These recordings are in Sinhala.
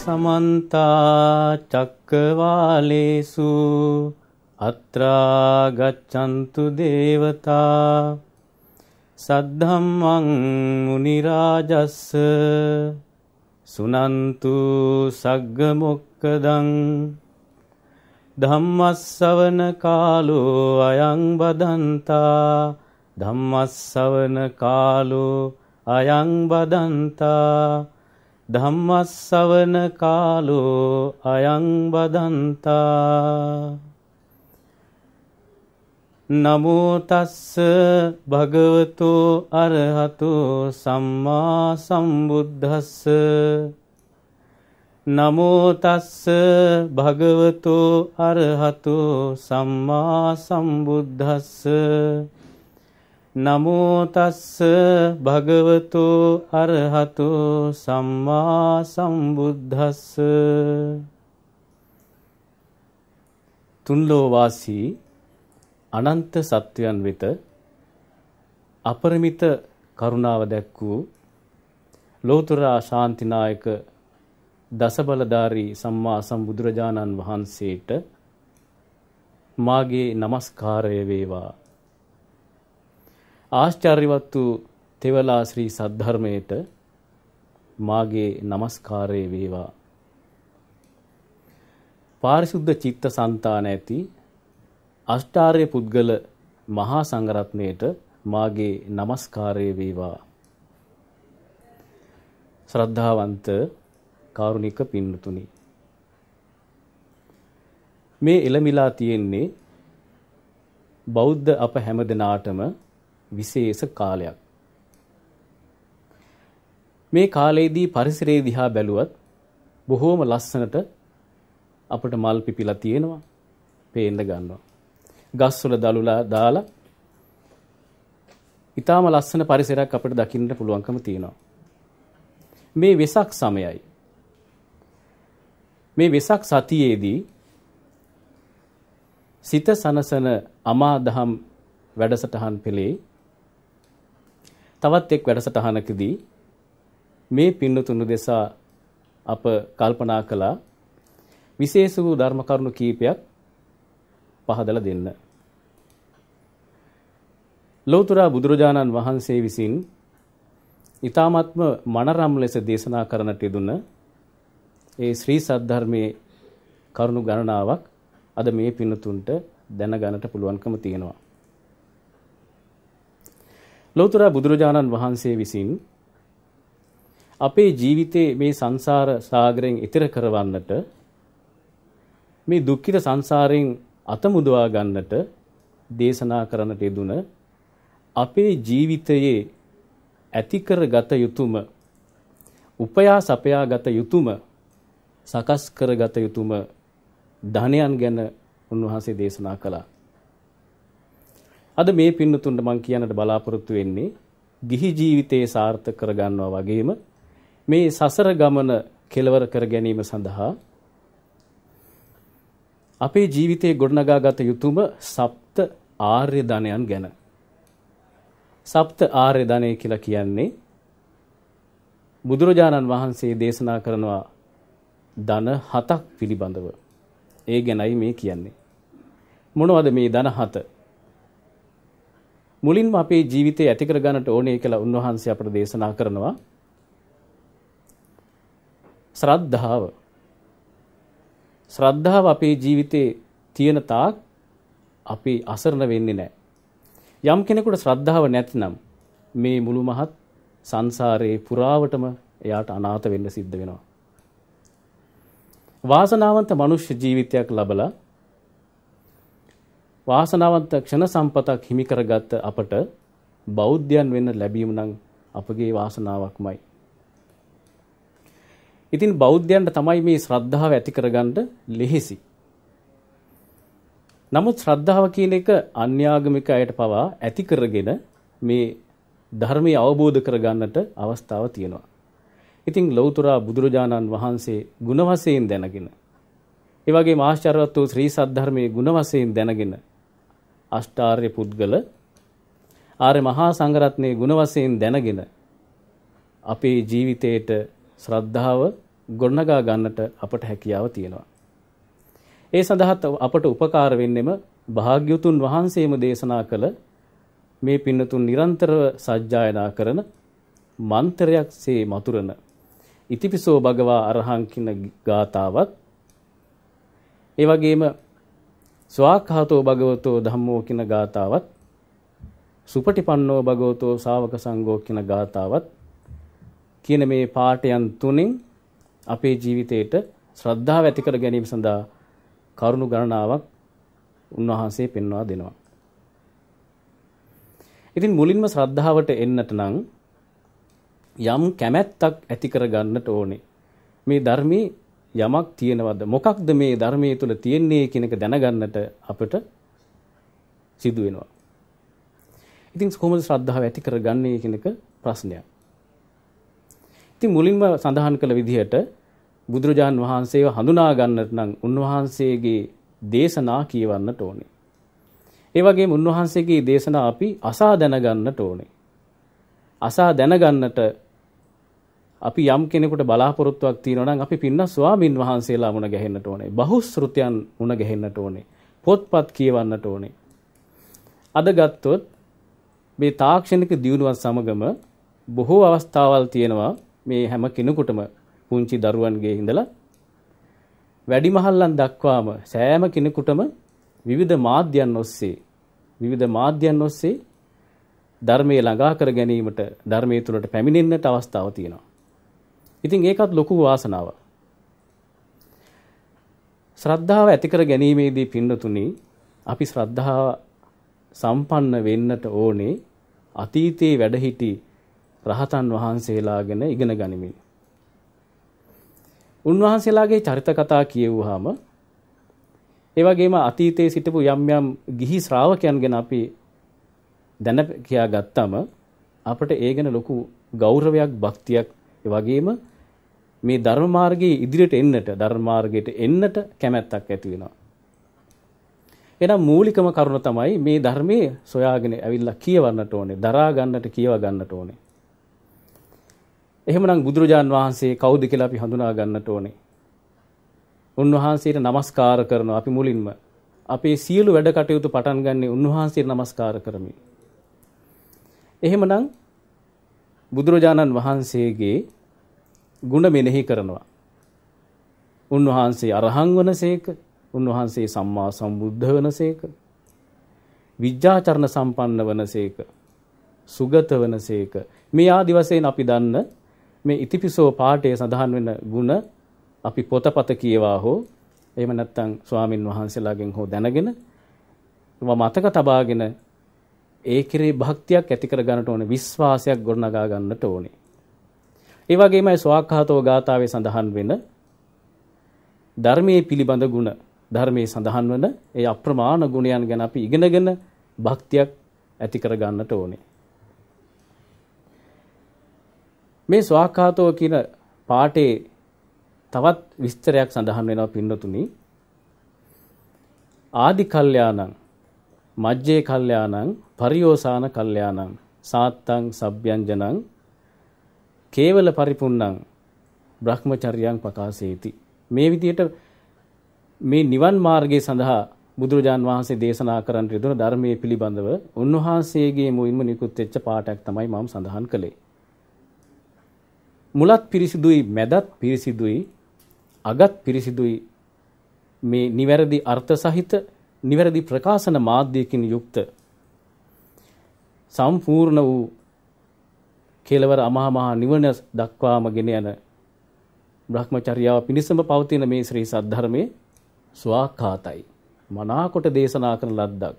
समन्ता चक्रवालेषु अत्रा गच्छन्तु देवता सद्धम्मं मुनिराजस्स सुनन्तु सग्गमुक्कदं धम्मස්සවන කාලෝ අයං බදන්තා ධම්මස්සවන කාලෝ අයං බදන්තා ධම්මස්සවන කාලෝ අයං බදන්තා නමෝ තස්ස භගවතෝ අරහතෝ සම්මා සම්බුද්දස්ස නමෝ තස්ස භගවතෝ අරහතෝ සම්මා සම්බුද්දස්ස නමෝ තස්ස භගවතෝ අරහතෝ සම්මා සම්බුද්දස්ස තුන්ලෝ වාසී අනන්ත සත්වයන් වෙත අපරිමිත කරුණාව දැක්වූ ලෝතර ශාන්තිනායක දසබලධාරී සම්මා සම්බුදුරජාණන් වහන්සේට මාගේ නමස්කාරය වේවා. ආශ්චර්යවත් වූ තෙවලා ශ්‍රී සද්ධර්මයට මාගේ නමස්කාරය වේවා. පාරිශුද්ධ චිත්ත සංතාන ඇති අෂ්ටාර්ය පුද්ගල මහා සංඝරත්නයට මාගේ නමස්කාරය වේවා. ශ්‍රද්ධාවන්ත කාරුණික පින්නතුනි, මේ එළමිලා තියෙන්නේ බෞද්ධ අප හැම දෙනාටම විශේෂ කාලයක්. මේ කාලයේදී පරිසරය දිහා බැලුවත් බොහෝම ලස්සනට අපට මල් පිපිලා තියෙනවා, පේන්න ගන්නවා. ගස්වල දළුලා දාලා ඊටාම ලස්සන පරිසරයක් අපිට දකින්න පුළුවන්කම තියෙනවා. මේ වෙසක් සමයයි. මේ වෙසක් සතියේදී සිත සනසන අමා දහම් වැඩසටහන් පෙළේ තවත් එක් වැඩසටහනකදී මේ පින්නතුණු දෙසා අප කල්පනා කළා විශේෂ වූ ධර්ම කරුණු කීපයක් පහදලා දෙන්න. ලෞතර බුදුරජාණන් වහන්සේ විසින් ඊ타ත්ම මනරම් ලෙස දේශනා කරන්නට යෙදුන ඒ ශ්‍රී සද්ධර්මයේ කරුණු ගණනාවක් අද මේ පින්නතුන්ට දැනගන්නට පුළුවන්කම තියෙනවා. ලෞතර බුදුරජාණන් වහන්සේ විසින් අපේ ජීවිතේ මේ සංසාර සාගරයෙන් ඈතර කරවන්නට, මේ දුක්ඛිත සංසාරයෙන් අත මුදවා ගන්නට දේශනා කරන්නට යෙදුන අපේ ජීවිතයේ ඇති කරගත යුතුම, උපයා සපයා ගත යුතුම, සකස් කරගත යුතුම ධනයන් ගැන උන්වහන්සේ දේශනා කළා. අද මේ පින්නතුන්ට මම කියන්නට බලාපොරොත්තු වෙන්නේ ගිහි ජීවිතයේ සාර්ථක කරගන්නවා වගේම මේ සසර ගමන කෙලවර කර ගැනීම සඳහා අපේ ජීවිතයේ ගොඩනගාගත යුතුම සප්ත ආර්ය ධනයන් ගැන. සප්ත ආර්ය ධනය කියලා කියන්නේ බුදුරජාණන් වහන්සේ දේශනා කරනවා ධන 7ක් පිළිබඳව. ඒ ගැනයි මේ කියන්නේ. මොනවද මේ ධන 7? මුලින්ම අපේ ජීවිතේ ඇති කර ගන්නට ඕනේ කියලා උන්වහන්සේ අපට දේශනා කරනවා ශ්‍රද්ධාව. ශ්‍රද්ධාව අපේ ජීවිතේ තියෙන තාක් අපි අසරණ වෙන්නේ නැහැ. යම් කෙනෙකුට ශ්‍රද්ධාව නැත්නම් මේ මුළු මහත් සංසාරේ පුරාවටම එයාට අනාථ වෙන්න සිද්ධ වෙනවා. වාසනාවන්ත මනුෂ්‍ය ජීවිතයක් ලබලා වාසනාවන්ත ක්ෂණ සම්පතක් හිමි කරගත් අපට බෞද්ධයන් වෙන්න ලැබීම නම් අපගේ වාසනාවක්මයි. ඉතින් බෞද්ධයන්ට තමයි මේ ශ්‍රද්ධාව ඇති කරගන්න ලෙහෙසි. නමුත් ශ්‍රද්ධාව කියන එක අන්‍යාගමික අයට පවා ඇති කරගෙන මේ ධර්මය අවබෝධ කරගන්නට අවස්ථාව තියෙනවා. ඉතින් ලෞතර බුදුරජාණන් වහන්සේ ගුණ වශයෙන් දැනගෙන, ඒ වගේම ආශ්චර්යවත් වූ ශ්‍රී සද්ධර්මයේ ගුණ වශයෙන් දැනගෙන, අෂ්ටාර්ය පුද්ගල ආර්ය මහා සංඝරත්නයේ ගුණ වශයෙන් දැනගෙන අපේ ජීවිතයට ශ්‍රද්ධාව ගොඩනගා ගන්නට අපට හැකියාව තියෙනවා. ඒ සඳහා අපට උපකාර වෙන්නෙම භාග්‍යවතුන් වහන්සේම දේශනා කළ මේ පින්නතුන් නිරන්තරව සජ්ජායනා කරන මන්ත්‍රයක්සේ මතුරන ඉතිපිසෝ භගවා අරහං කියන ගාතාවත් ඒ වගේම ස්වාක්ඛාතෝ භගවතෝ ධම්මෝ කියන ගාතාවත් සුපටිපන්නෝ භගවතෝ ශාවක සංඝෝ කියන ගාතාවත් කියන මේ පාඨයන් තුنين අපේ ජීවිතේට ශ්‍රද්ධාව ඇති කර ගැනීම සඳහා කරුණු ගණනාවක් උන්වහන්සේ පෙන්වා දෙනවා. ඉතින් මුලින්ම ශ්‍රද්ධාවට එන්නට නම් යම් කැමැත්තක් ඇති කර ගන්නට ඕනේ. මේ ධර්මයේ යමක් තියෙනවද? මොකක්ද මේ ධර්මයේ තුල තියෙන්නේ කියන එක දැනගන්නට අපිට සිදු වෙනවා. ඉතින් කොහොමද ශ්‍රද්ධාව ඇති කරගන්නේ කියන එක ප්‍රශ්නයක්. ඉතින් මුලින්ම සඳහන් කළ විදිහට බුදුරජාන් වහන්සේව හඳුනා ගන්නට නම් උන්වහන්සේගේ දේශනා කියවන්නට ඕනේ. ඒ වගේම උන්වහන්සේගේ දේශනා අපි අසා දැනගන්නට ඕනේ. අසා දැනගන්නට අපි යම් කෙනෙකුට බලාපොරොත්තුවක් තියෙනවා නම් අපි පින්න ස්වාමින් වහන්සේලා මුණ ගැහෙන්නට ඕනේ. බහුශ්‍රෘතයන් මුණ ගැහෙන්නට ඕනේ. පොත්පත් කියවන්නට ඕනේ. අද ගත්තොත් මේ තාක්ෂණික දියුණුවත් සමගම බොහෝ අවස්ථාවල් තියෙනවා මේ හැම කෙනෙකුටම පුංචි දරුවන්ගේ ඉඳලා වැඩිමහල්ලන් දක්වාම සෑම කෙනෙකුටම විවිධ මාධ්‍යයන් ඔස්සේ ධර්මයේ ළඟා කර ගැනීමට ධර්මයේ තුලට පැමිණෙන්නට අවස්ථාව තියෙනවා. ඉතින් ඒකත් ලොකු වාසනාවක්. ශ්‍රද්ධාව ඇති කර ගැනීමේදී පින්නතුනි අපි ශ්‍රද්ධාව සම්පන්න වෙන්නට ඕනේ අතීතයේ වැඩ සිටි රහතන් වහන්සේලා ගැන ඉගෙන ගනිමින්. උන්වහන්සේලාගේ චරිත කතා කියවුවාම ඒ වගේම අතීතයේ සිටපු යම් යම් ගිහි ශ්‍රාවකයන් ගැන අපි දැන කියා ගත්තම අපට ඒ ගැන ලොකු ගෞරවයක් භක්තියක් ඒ වගේම මේ ධර්ම මාර්ගයේ ඉදිරියට එන්නට කැමැත්තක් ඇති වෙනවා. එහෙනම් මූලිකම කරුණ තමයි මේ ධර්මයේ සොයාගෙන ඇවිල්ලා කියවන්නට ඕනේ, දරා ගන්නට කියව ගන්නට ඕනේ. එහෙමනම් බුදුරජාන් වහන්සේ කවුද කියලා අපි හඳුනා ගන්නට ඕනේ. උන්වහන්සේට নমස්කාර කරනවා අපි මුලින්ම. අපේ සියලු වැඩ කටයුතු පටන් ගන්නේ උන්වහන්සේට নমස්කාර කරමින්. එහෙමනම් බුදුරජාණන් වහන්සේගේ ගුණ මෙනෙහි කරනවා. උන්වහන්සේ අරහං වනසේක, උන්වහන්සේ සම්මා සම්බුද්ධ වනසේක, විජ්ජාචරණ සම්පන්න වනසේක, සුගත වනසේක. මේ ආදි වශයෙන් අපි දන්න මේ ඉතිපිසෝ පාඨයේ සඳහන් වෙන ගුණ අපි පොතපත කියවා හෝ එහෙම නැත්නම් ස්වාමින් වහන්සේලාගෙන් හෝ දැනගෙන ඒවා මතක තබාගෙන ඒ කෙරේ භක්තියක් ඇති කර ගන්නට ඕනේ, විශ්වාසයක් ගොඩනගා ගන්නට ඕනේ. ඒ වගේමයි ස්වාක්ඛාතෝ ගාථාවේ සඳහන් වෙන ධර්මයේ පිළිබඳ ගුණ, ධර්මයේ සඳහන් වන ඒ අප්‍රමාණ ගුණයන් ගැන අපි ඉගෙනගෙන භක්තියක් ඇති කර ගන්නට ඕනේ. මේ ස්වාක්ඛාතෝ කියන පාඨේ තවත් විස්තරයක් සඳහන් වෙනවා පින්නතුනි. ආදි කල්යාණං, මජ්ජේ කල්යාණං, පරියෝසాన කල්යාණං, සාත්තං සබ්යංජනං, කේවල පරිපුන්නං, බ්‍රහ්මචර්යං පකාසේති. මේ විදිහට මේ නිවන් මාර්ගය සඳහා බුදුරජාන් වහන්සේ දේශනා කරන්න යෙදුන ධර්මයේ පිළිබඳව උන්වහන්සේගේ මුලින්ම නිකුත් වෙච්ච පාඩයක් තමයි මම සඳහන් කළේ. මුලත් පිරිසිදුයි, මැදත් පිරිසිදුයි, අගත් පිරිසිදුයි. මේ නිවැරදි අර්ථ සහිත නිවැරදි ප්‍රකාශන මාධ්‍යකින් යුක්ත සම්පූර්ණ වූ කෙලවර අමහා මහ නිවන දක්වාම ගෙන යන බ්‍රහ්මචර්යාව පිණිසම පවතින මේ ශ්‍රී සද්ධර්මයේ ස්වාක්ඛාතයි, මනාකොට දේශනා කරන ලද්දක්.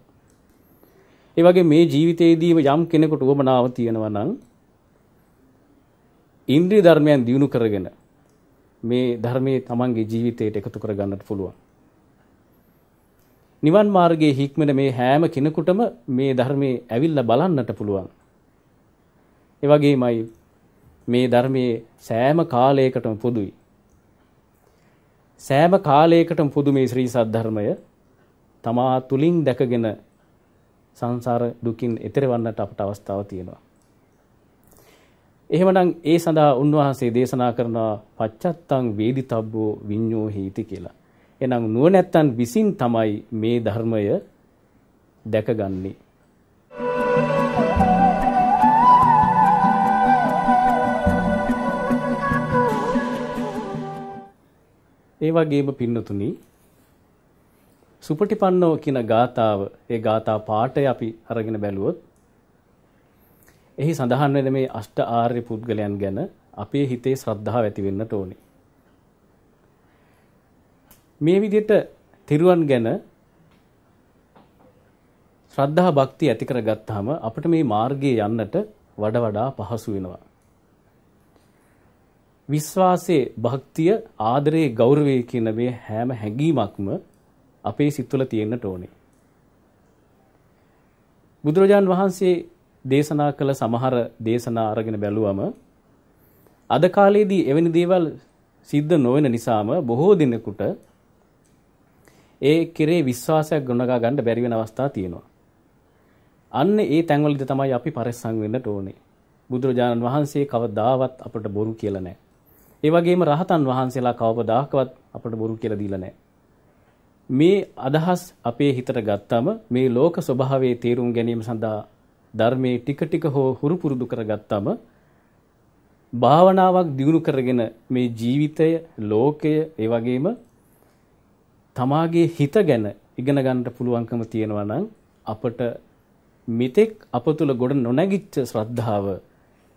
ඒ වගේ මේ ජීවිතයේදීම යම් කෙනෙකුට උවමනාව තියෙනවා නම් ඉන්ද්‍රිය ධර්මයන් දියුණු කරගෙන මේ ධර්මයේ තමන්ගේ ජීවිතයට එකතු කර ගන්නට පුළුවන්. නිවන් මාර්ගයේ හික්මන මේ හැම කෙනෙකුටම මේ ධර්මයේ ඇවිල්ලා බලන්නට පුළුවන්. ඒ වගේමයි මේ ධර්මයේ සෑම කාලයකටම පොදුයි. සෑම කාලයකටම පොදු මේ ශ්‍රී සද්ධර්මය තමා තුලින් දැකගෙන සංසාර දුකින් එතෙර වන්නට අපට අවස්ථාව තියෙනවා. එහෙමනම් ඒ සඳහා උන්වහන්සේ දේශනා කරන පච්චත්තං වේදිතබ්බෝ විඤ්ඤෝ හීති කියලා. එහෙනම් නුවණැත්තන් විසින් තමයි මේ ධර්මය දැකගන්නේ. ඒ වගේම පින්නතුනි සුපටිපන්නෝ කියන ගාථාව ඒ ගාථා පාඨය අපි අරගෙන බැලුවොත් එහි සඳහන් වෙන මේ අෂ්ට ආර්ය පුද්ගලයන් ගැන අපේ හිතේ ශ්‍රද්ධාව ඇති වෙන්නට ඕනේ. මේ විදිහට තිරුවන් ගැන ශ්‍රද්ධා භක්තිය ඇති කරගත්තාම අපිට මේ මාර්ගයේ යන්නට වඩා පහසු වෙනවා. විශ්වාසයේ භක්තිය ආදරයේ ගෞරවයේ කියන මේ හැම හැඟීමක්ම අපේ සිත් තුළ තියෙන්නට ඕනේ. බුදුරජාන් වහන්සේ දේශනා කළ සමහර දේශනා අරගෙන බැලුවම අද කාලේදී එවැනි දේවල් සිද්ධ නොවන නිසාම බොහෝ දිනෙකට ඒ කෙරේ විශ්වාසයක් ගොඩනගා ගන්න බැරි වෙන අවස්ථා තියෙනවා. අන්න ඒ තැන්වලදී තමයි අපි පරිස්සම් වෙන්නට ඕනේ. බුදුරජාණන් වහන්සේ කවදාවත් අපට බොරු කියලා නැහැ. ඒ වගේම රහතන් වහන්සේලා කවදාකවත් අපට බොරු කියලා දීලා නැහැ. මේ අදහස් අපේ හිතට ගත්තම මේ ලෝක ස්වභාවයේ තේරුම් ගැනීම සඳහා ධර්මයේ ටික ටික හෝ හුරු පුරුදු කරගත්තම භාවනාවක් දියුණු කරගෙන මේ ජීවිතය, ලෝකය, ඒ වගේම තමාගේ හිත ගැන ඉගෙන ගන්නට පුළුවන්කම තියෙනවා නම් අපට මෙතෙක් අප තුළ ගොඩ නොනැගිච්ච ශ්‍රද්ධාව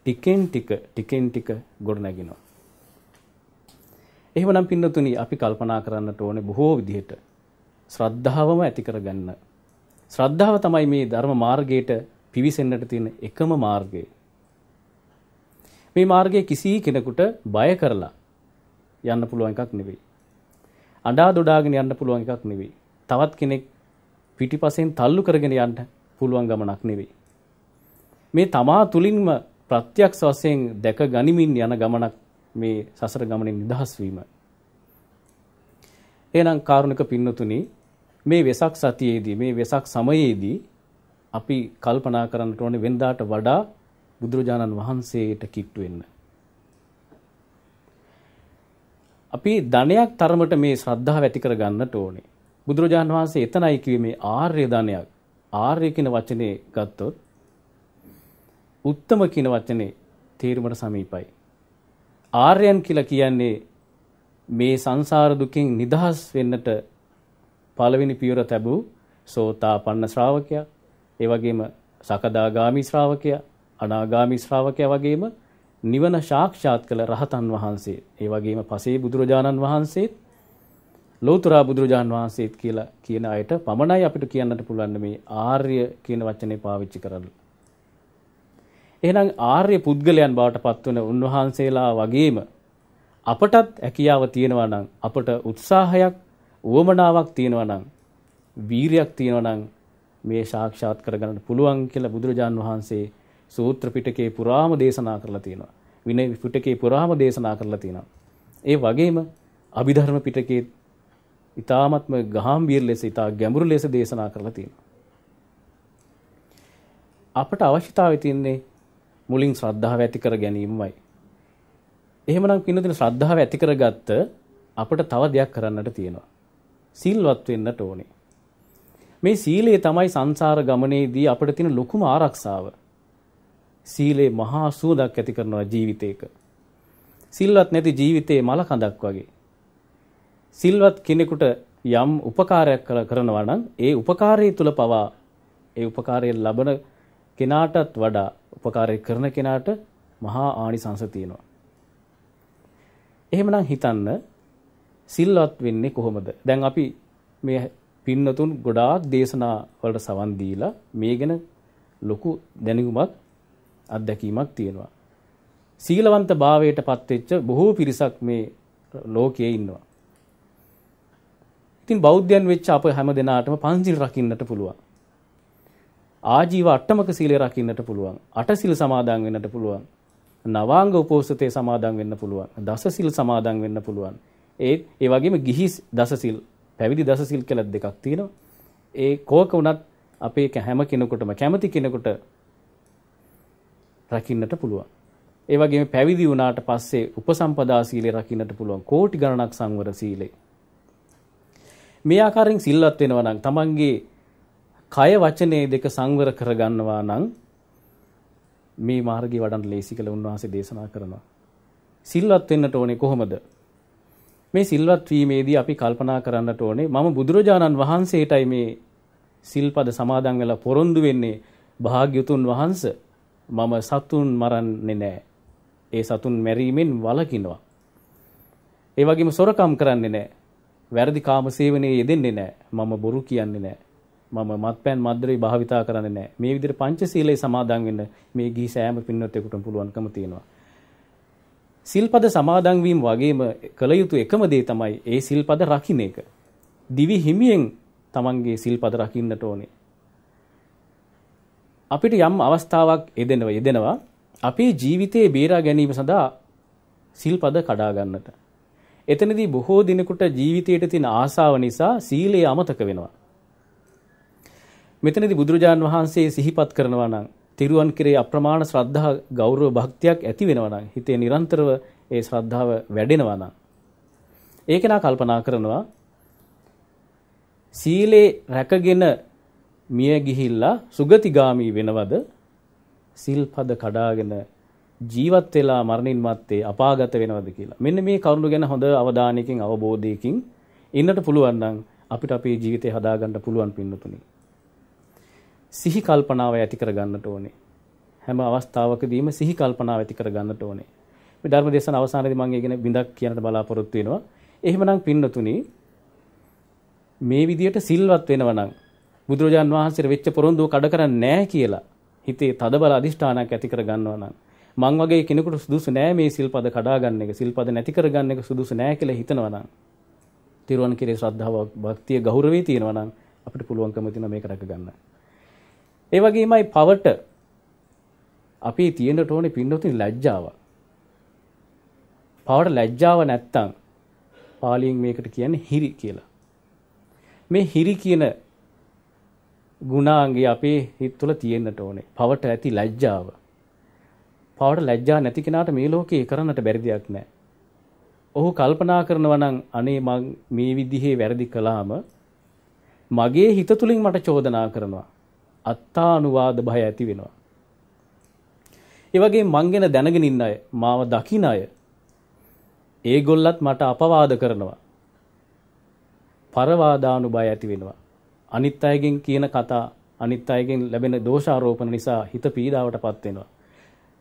ටිකෙන් ටික ගොඩ නැගිනවා. එහෙමනම් පින්නතුනි අපි කල්පනා කරන්නට ඕනේ බොහෝ විදිහට ශ්‍රද්ධාවම ඇති කරගන්න. ශ්‍රද්ධාව තමයි මේ ධර්ම මාර්ගයට පිවිසෙන්නට තියෙන එකම මාර්ගය. මේ මාර්ගයේ කිසි කෙනෙකුට බය කරලා යන්න පුළුවන් එකක් නෙවෙයි. අඬා දොඩාගෙන යන්න පුළුවන් එකක් නෙවෙයි. තවත් කෙනෙක් පිටිපසෙන් තල්ලු කරගෙන යන්න පුළුවන් ගමනක් නෙවෙයි. මේ තමා තුලින්ම ප්‍රත්‍යක්ෂ වශයෙන් දැක ගනිමින් යන ගමනක් මේ සසර ගමනේ නිදහස් වීම. එහෙනම් කාරුණික පින්නතුනි මේ වෙසක් සතියේදී මේ වෙසක් සමයේදී අපි කල්පනා කරන්නට ඕනේ වෙනදාට වඩා බුදුරජාණන් වහන්සේට කිට්ටු වෙන්න. අපි ධනයක් තරමට මේ ශ්‍රද්ධාව ඇති කර ගන්නට ඕනේ. බුදුරජාණන් වහන්සේ එතනයි කිව්වේ මේ ආර්ය ධනයක්. ආර්ය කියන වචනේ ගත්තොත් උත්තම කියන වචනේ තේරුමට සමීපයි. ආර්යයන් කියලා කියන්නේ මේ සංසාර දුකින් නිදහස් වෙන්නට පළවෙනි පියවර තැබූ සෝතාපන්න ශ්‍රාවකයා, ඒ වගේම සකදාගාමි ශ්‍රාවකයා, අනාගාමි ශ්‍රාවකයා වගේම නිවන සාක්ෂාත් කළ රහතන් වහන්සේ, ඒ වගේම පසේ බුදුරජාණන් වහන්සේත් ලෞතර බුදුරජාණන් වහන්සේත් කියලා කියන අයට පමණයි අපිට කියන්නට පුළුවන් මේ ආර්ය කියන වචනේ පාවිච්චි කරලා. එහෙනම් ආර්ය පුද්ගලයන් බවට පත්වන උන්වහන්සේලා වගේම අපටත් හැකියාව තියෙනවා නම්, අපට උත්සාහයක්, උවමනාවක් තියෙනවා නම්, වීරියක් තියෙනවා නම් මේ සාක්ෂාත් කරගන්න පුළුවන් කියලා බුදුරජාණන් වහන්සේ සූත්‍ර පිටකේ පුරාම දේශනා කරලා තියෙනවා. විනය පිටකේ පුරාම දේශනා කරලා තියෙනවා. ඒ වගේම අභිධර්ම පිටකේ ඊ타ත්ම ගාම්භීර ලෙස, ඊටා ගැඹුරු ලෙස දේශනා කරලා තියෙනවා. අපට අවශ්‍යතාවය තියෙන්නේ මුලින් ශ්‍රද්ධාව ඇති කර ගැනීමයි. එහෙමනම් පින්නදින ශ්‍රද්ධාව ඇති කරගත්ත අපට තව දෙයක් කරන්නට තියෙනවා. සීල්වත් වෙන්නට ඕනේ. මේ සීලය තමයි සංසාර ගමනේදී අපිට තියෙන ලොකුම ආරක්ෂාව. සීලේ මහා සුවඳක් ඇති කරනවා ජීවිතේක. සිල්වත් නැති ජීවිතේ මල කඳක් වගේ. සිල්වත් කෙනෙකුට යම් උපකාරයක් කරනවා නම් ඒ උපකාරය තුල පවා ඒ උපකාරය ලබන කෙනාටත් වඩා උපකාරය කරන කෙනාට මහා ආනිසංස තියෙනවා. එහෙමනම් හිතන්න සිල්වත් වෙන්නේ කොහොමද? දැන් අපි මේ පින්නතුන් ගොඩාක් දේශනා වලට සවන් දීලා මේ ගැන ලොකු දැනුමක් අත්දැකීමක් තියෙනවා. සීලවන්ත භාවයට පත්වෙච්ච බොහෝ පිරිසක් මේ ලෝකයේ ඉන්නවා. ඉතින් බෞද්ධයන් වෙච්ච අප හැම දෙනාටම පංචිල් රකින්නට පුළුවන්. ආජීව අට්ටමක සීලය රකින්නට පුළුවන්. අටසිල් සමාදන් වෙන්නට පුළුවන්. නවාංග උපෝසතේ සමාදන් වෙන්න පුළුවන්. දසසිල් සමාදන් වෙන්න පුළුවන්. ඒ වගේම ගිහි දසසිල්, පැවිදි දසසිල් කියලා දෙකක් තියෙනවා. ඒ කෝක වුණත් අපේ හැම කෙනෙකුටම කැමති කෙනෙකුට රකින්නට පුළුවන්. ඒ වගේම පැවිදි වුණාට පස්සේ උපසම්පදා සීලය රකින්නට පුළුවන් කෝටි ගණනක් සංවර සීලය. මේ ආකාරයෙන් සිල්වත් වෙනවා නම් තමන්ගේ කය වචනේ දෙක සංවර කරගන්නවා නම් මේ මාර්ගය වඩන්න ලේසි කියලා උන්වහන්සේ දේශනා කරනවා. සිල්වත් වෙන්නට ඕනේ කොහොමද? මේ සිල්වත් වීමේදී අපි කල්පනා කරන්නට ඕනේ මම බුදුරජාණන් වහන්සේටයි මේ සිල්පද සමාදන් වෙලා පොරොන්දු වෙන්නේ භාග්‍යතුන් වහන්සේ මම සතුන් මරන්නේ නැහැ. ඒ සතුන් මැරීමෙන් වළකිනවා. ඒ වගේම සොරකම් කරන්නේ නැහැ. වැරදි කාම සේවනයේ යෙදෙන්නේ නැහැ. මම බොරු කියන්නේ නැහැ. මම මත්පැන් මද්ද්‍රව්‍ය භාවිතා කරන්නේ නැහැ. මේ විදිහට පංචශීලයේ සමාදන් වෙන්න මේ ගිහි සෑම පින්වත්ෙකුටම පුළුවන්කම තියෙනවා. සිල්පද සමාදන් වීම වගේම කළ යුතු එකම දේ තමයි ඒ සිල්පද රකින්න එක. දිවි හිමියෙන් තමන්ගේ සිල්පද රකින්නට ඕනේ. අපිට යම් අවස්ථාවක් යෙදෙනවා අපේ ජීවිතයේ බේරා ගැනීම සඳහා සිල්පද කඩා ගන්නට. එතනදී බොහෝ දිනකට ජීවිතයට තියෙන ආසාව නිසා සීලය අමතක වෙනවා. මෙතනදී බුදුරජාන් වහන්සේ සිහිපත් කරනවා නම් තිරුවන් කෙරේ අප්‍රමාණ ශ්‍රද්ධා ගෞරව භක්තියක් ඇති වෙනවා නම් හිතේ නිරන්තරව ඒ ශ්‍රද්ධාව වැඩෙනවා නම් ඒක නා කල්පනා කරනවා සීලේ රැකගෙන මිය ගිහිල්ලා සුගතිගාමි වෙනවද සිල්පද කඩාගෙන ජීවත් වෙලා මරණින් මත්තේ අපාගත වෙනවද කියලා. මෙන්න මේ කරුණු ගැන හොඳ අවධානයකින් අවබෝධයකින් ඉන්නට පුළුවන් නම් අපිට අපේ ජීවිතය හදාගන්න පුළුවන් පින්නතුනි. සිහි කල්පනාව ඇති කරගන්නට ඕනේ. හැම අවස්ථාවකදීම සිහි කල්පනාව ඇති කරගන්නට ඕනේ. මේ ධර්ම දේශන අවසානයේදී මම ඒගෙන බින්දක් කියන්නට බලාපොරොත්තු වෙනවා. එහෙමනම් පින්නතුනි මේ විදියට සිල්වත් වෙනවා නම් බුදුරජාන් වහන්සේට වෙච්ච පොරොන්දුව කඩ කරන්නේ නැහැ කියලා හිතේ තදබල අදිෂ්ඨානයක් ඇති කරගන්නවා නම් මං වගේ කෙනෙකුට සුදුසු නෑ මේ සිල්පද කඩා ගන්න එක සිල්පද නැති කරගන්න එක සුදුසු නෑ කියලා හිතනවා නම් තිරුවන් කෙරේ ශ්‍රද්ධාව භක්තිය ගෞරවය තියෙනවා නම් අපිට පුළුවන්කම තියෙනවා මේක රැක ගන්න. ඒ වගේමයි පවට අපි තියෙන්නට ඕනේ පින්නතුනි ලැජ්ජාව. පවට ලැජ්ජාව නැත්තම් පාලියෙන් මේකට කියන්නේ හිරි කියලා. මේ හිරි කියන ගුණාංගය අපේ හිත තුළ තියෙන්නට ඕනේ. පවට ඇති ලැජ්ජාව. පවට ලැජ්ජා නැති කෙනාට මේ ලෝකේ කරන්නට බැරි දෙයක් නැහැ. ඔහු කල්පනා කරනවා නම් අනේ මං මේ විදිහේ වැරදි කළාම මගේ හිත තුලින් මට චෝදනා කරනවා. අත්තානුවාද භය ඇති වෙනවා. ඒ වගේ මං ගැන දැනගෙන ඉන්න අය, මාව දකින අය ඒගොල්ලත් මට අපවාද කරනවා. පරවාදානු භය ඇති වෙනවා. අනිත් අයගෙන් කියන කතා, අනිත් අයගෙන් ලැබෙන දෝෂාරෝපණ නිසා හිත පීඩාවටපත් වෙනවා.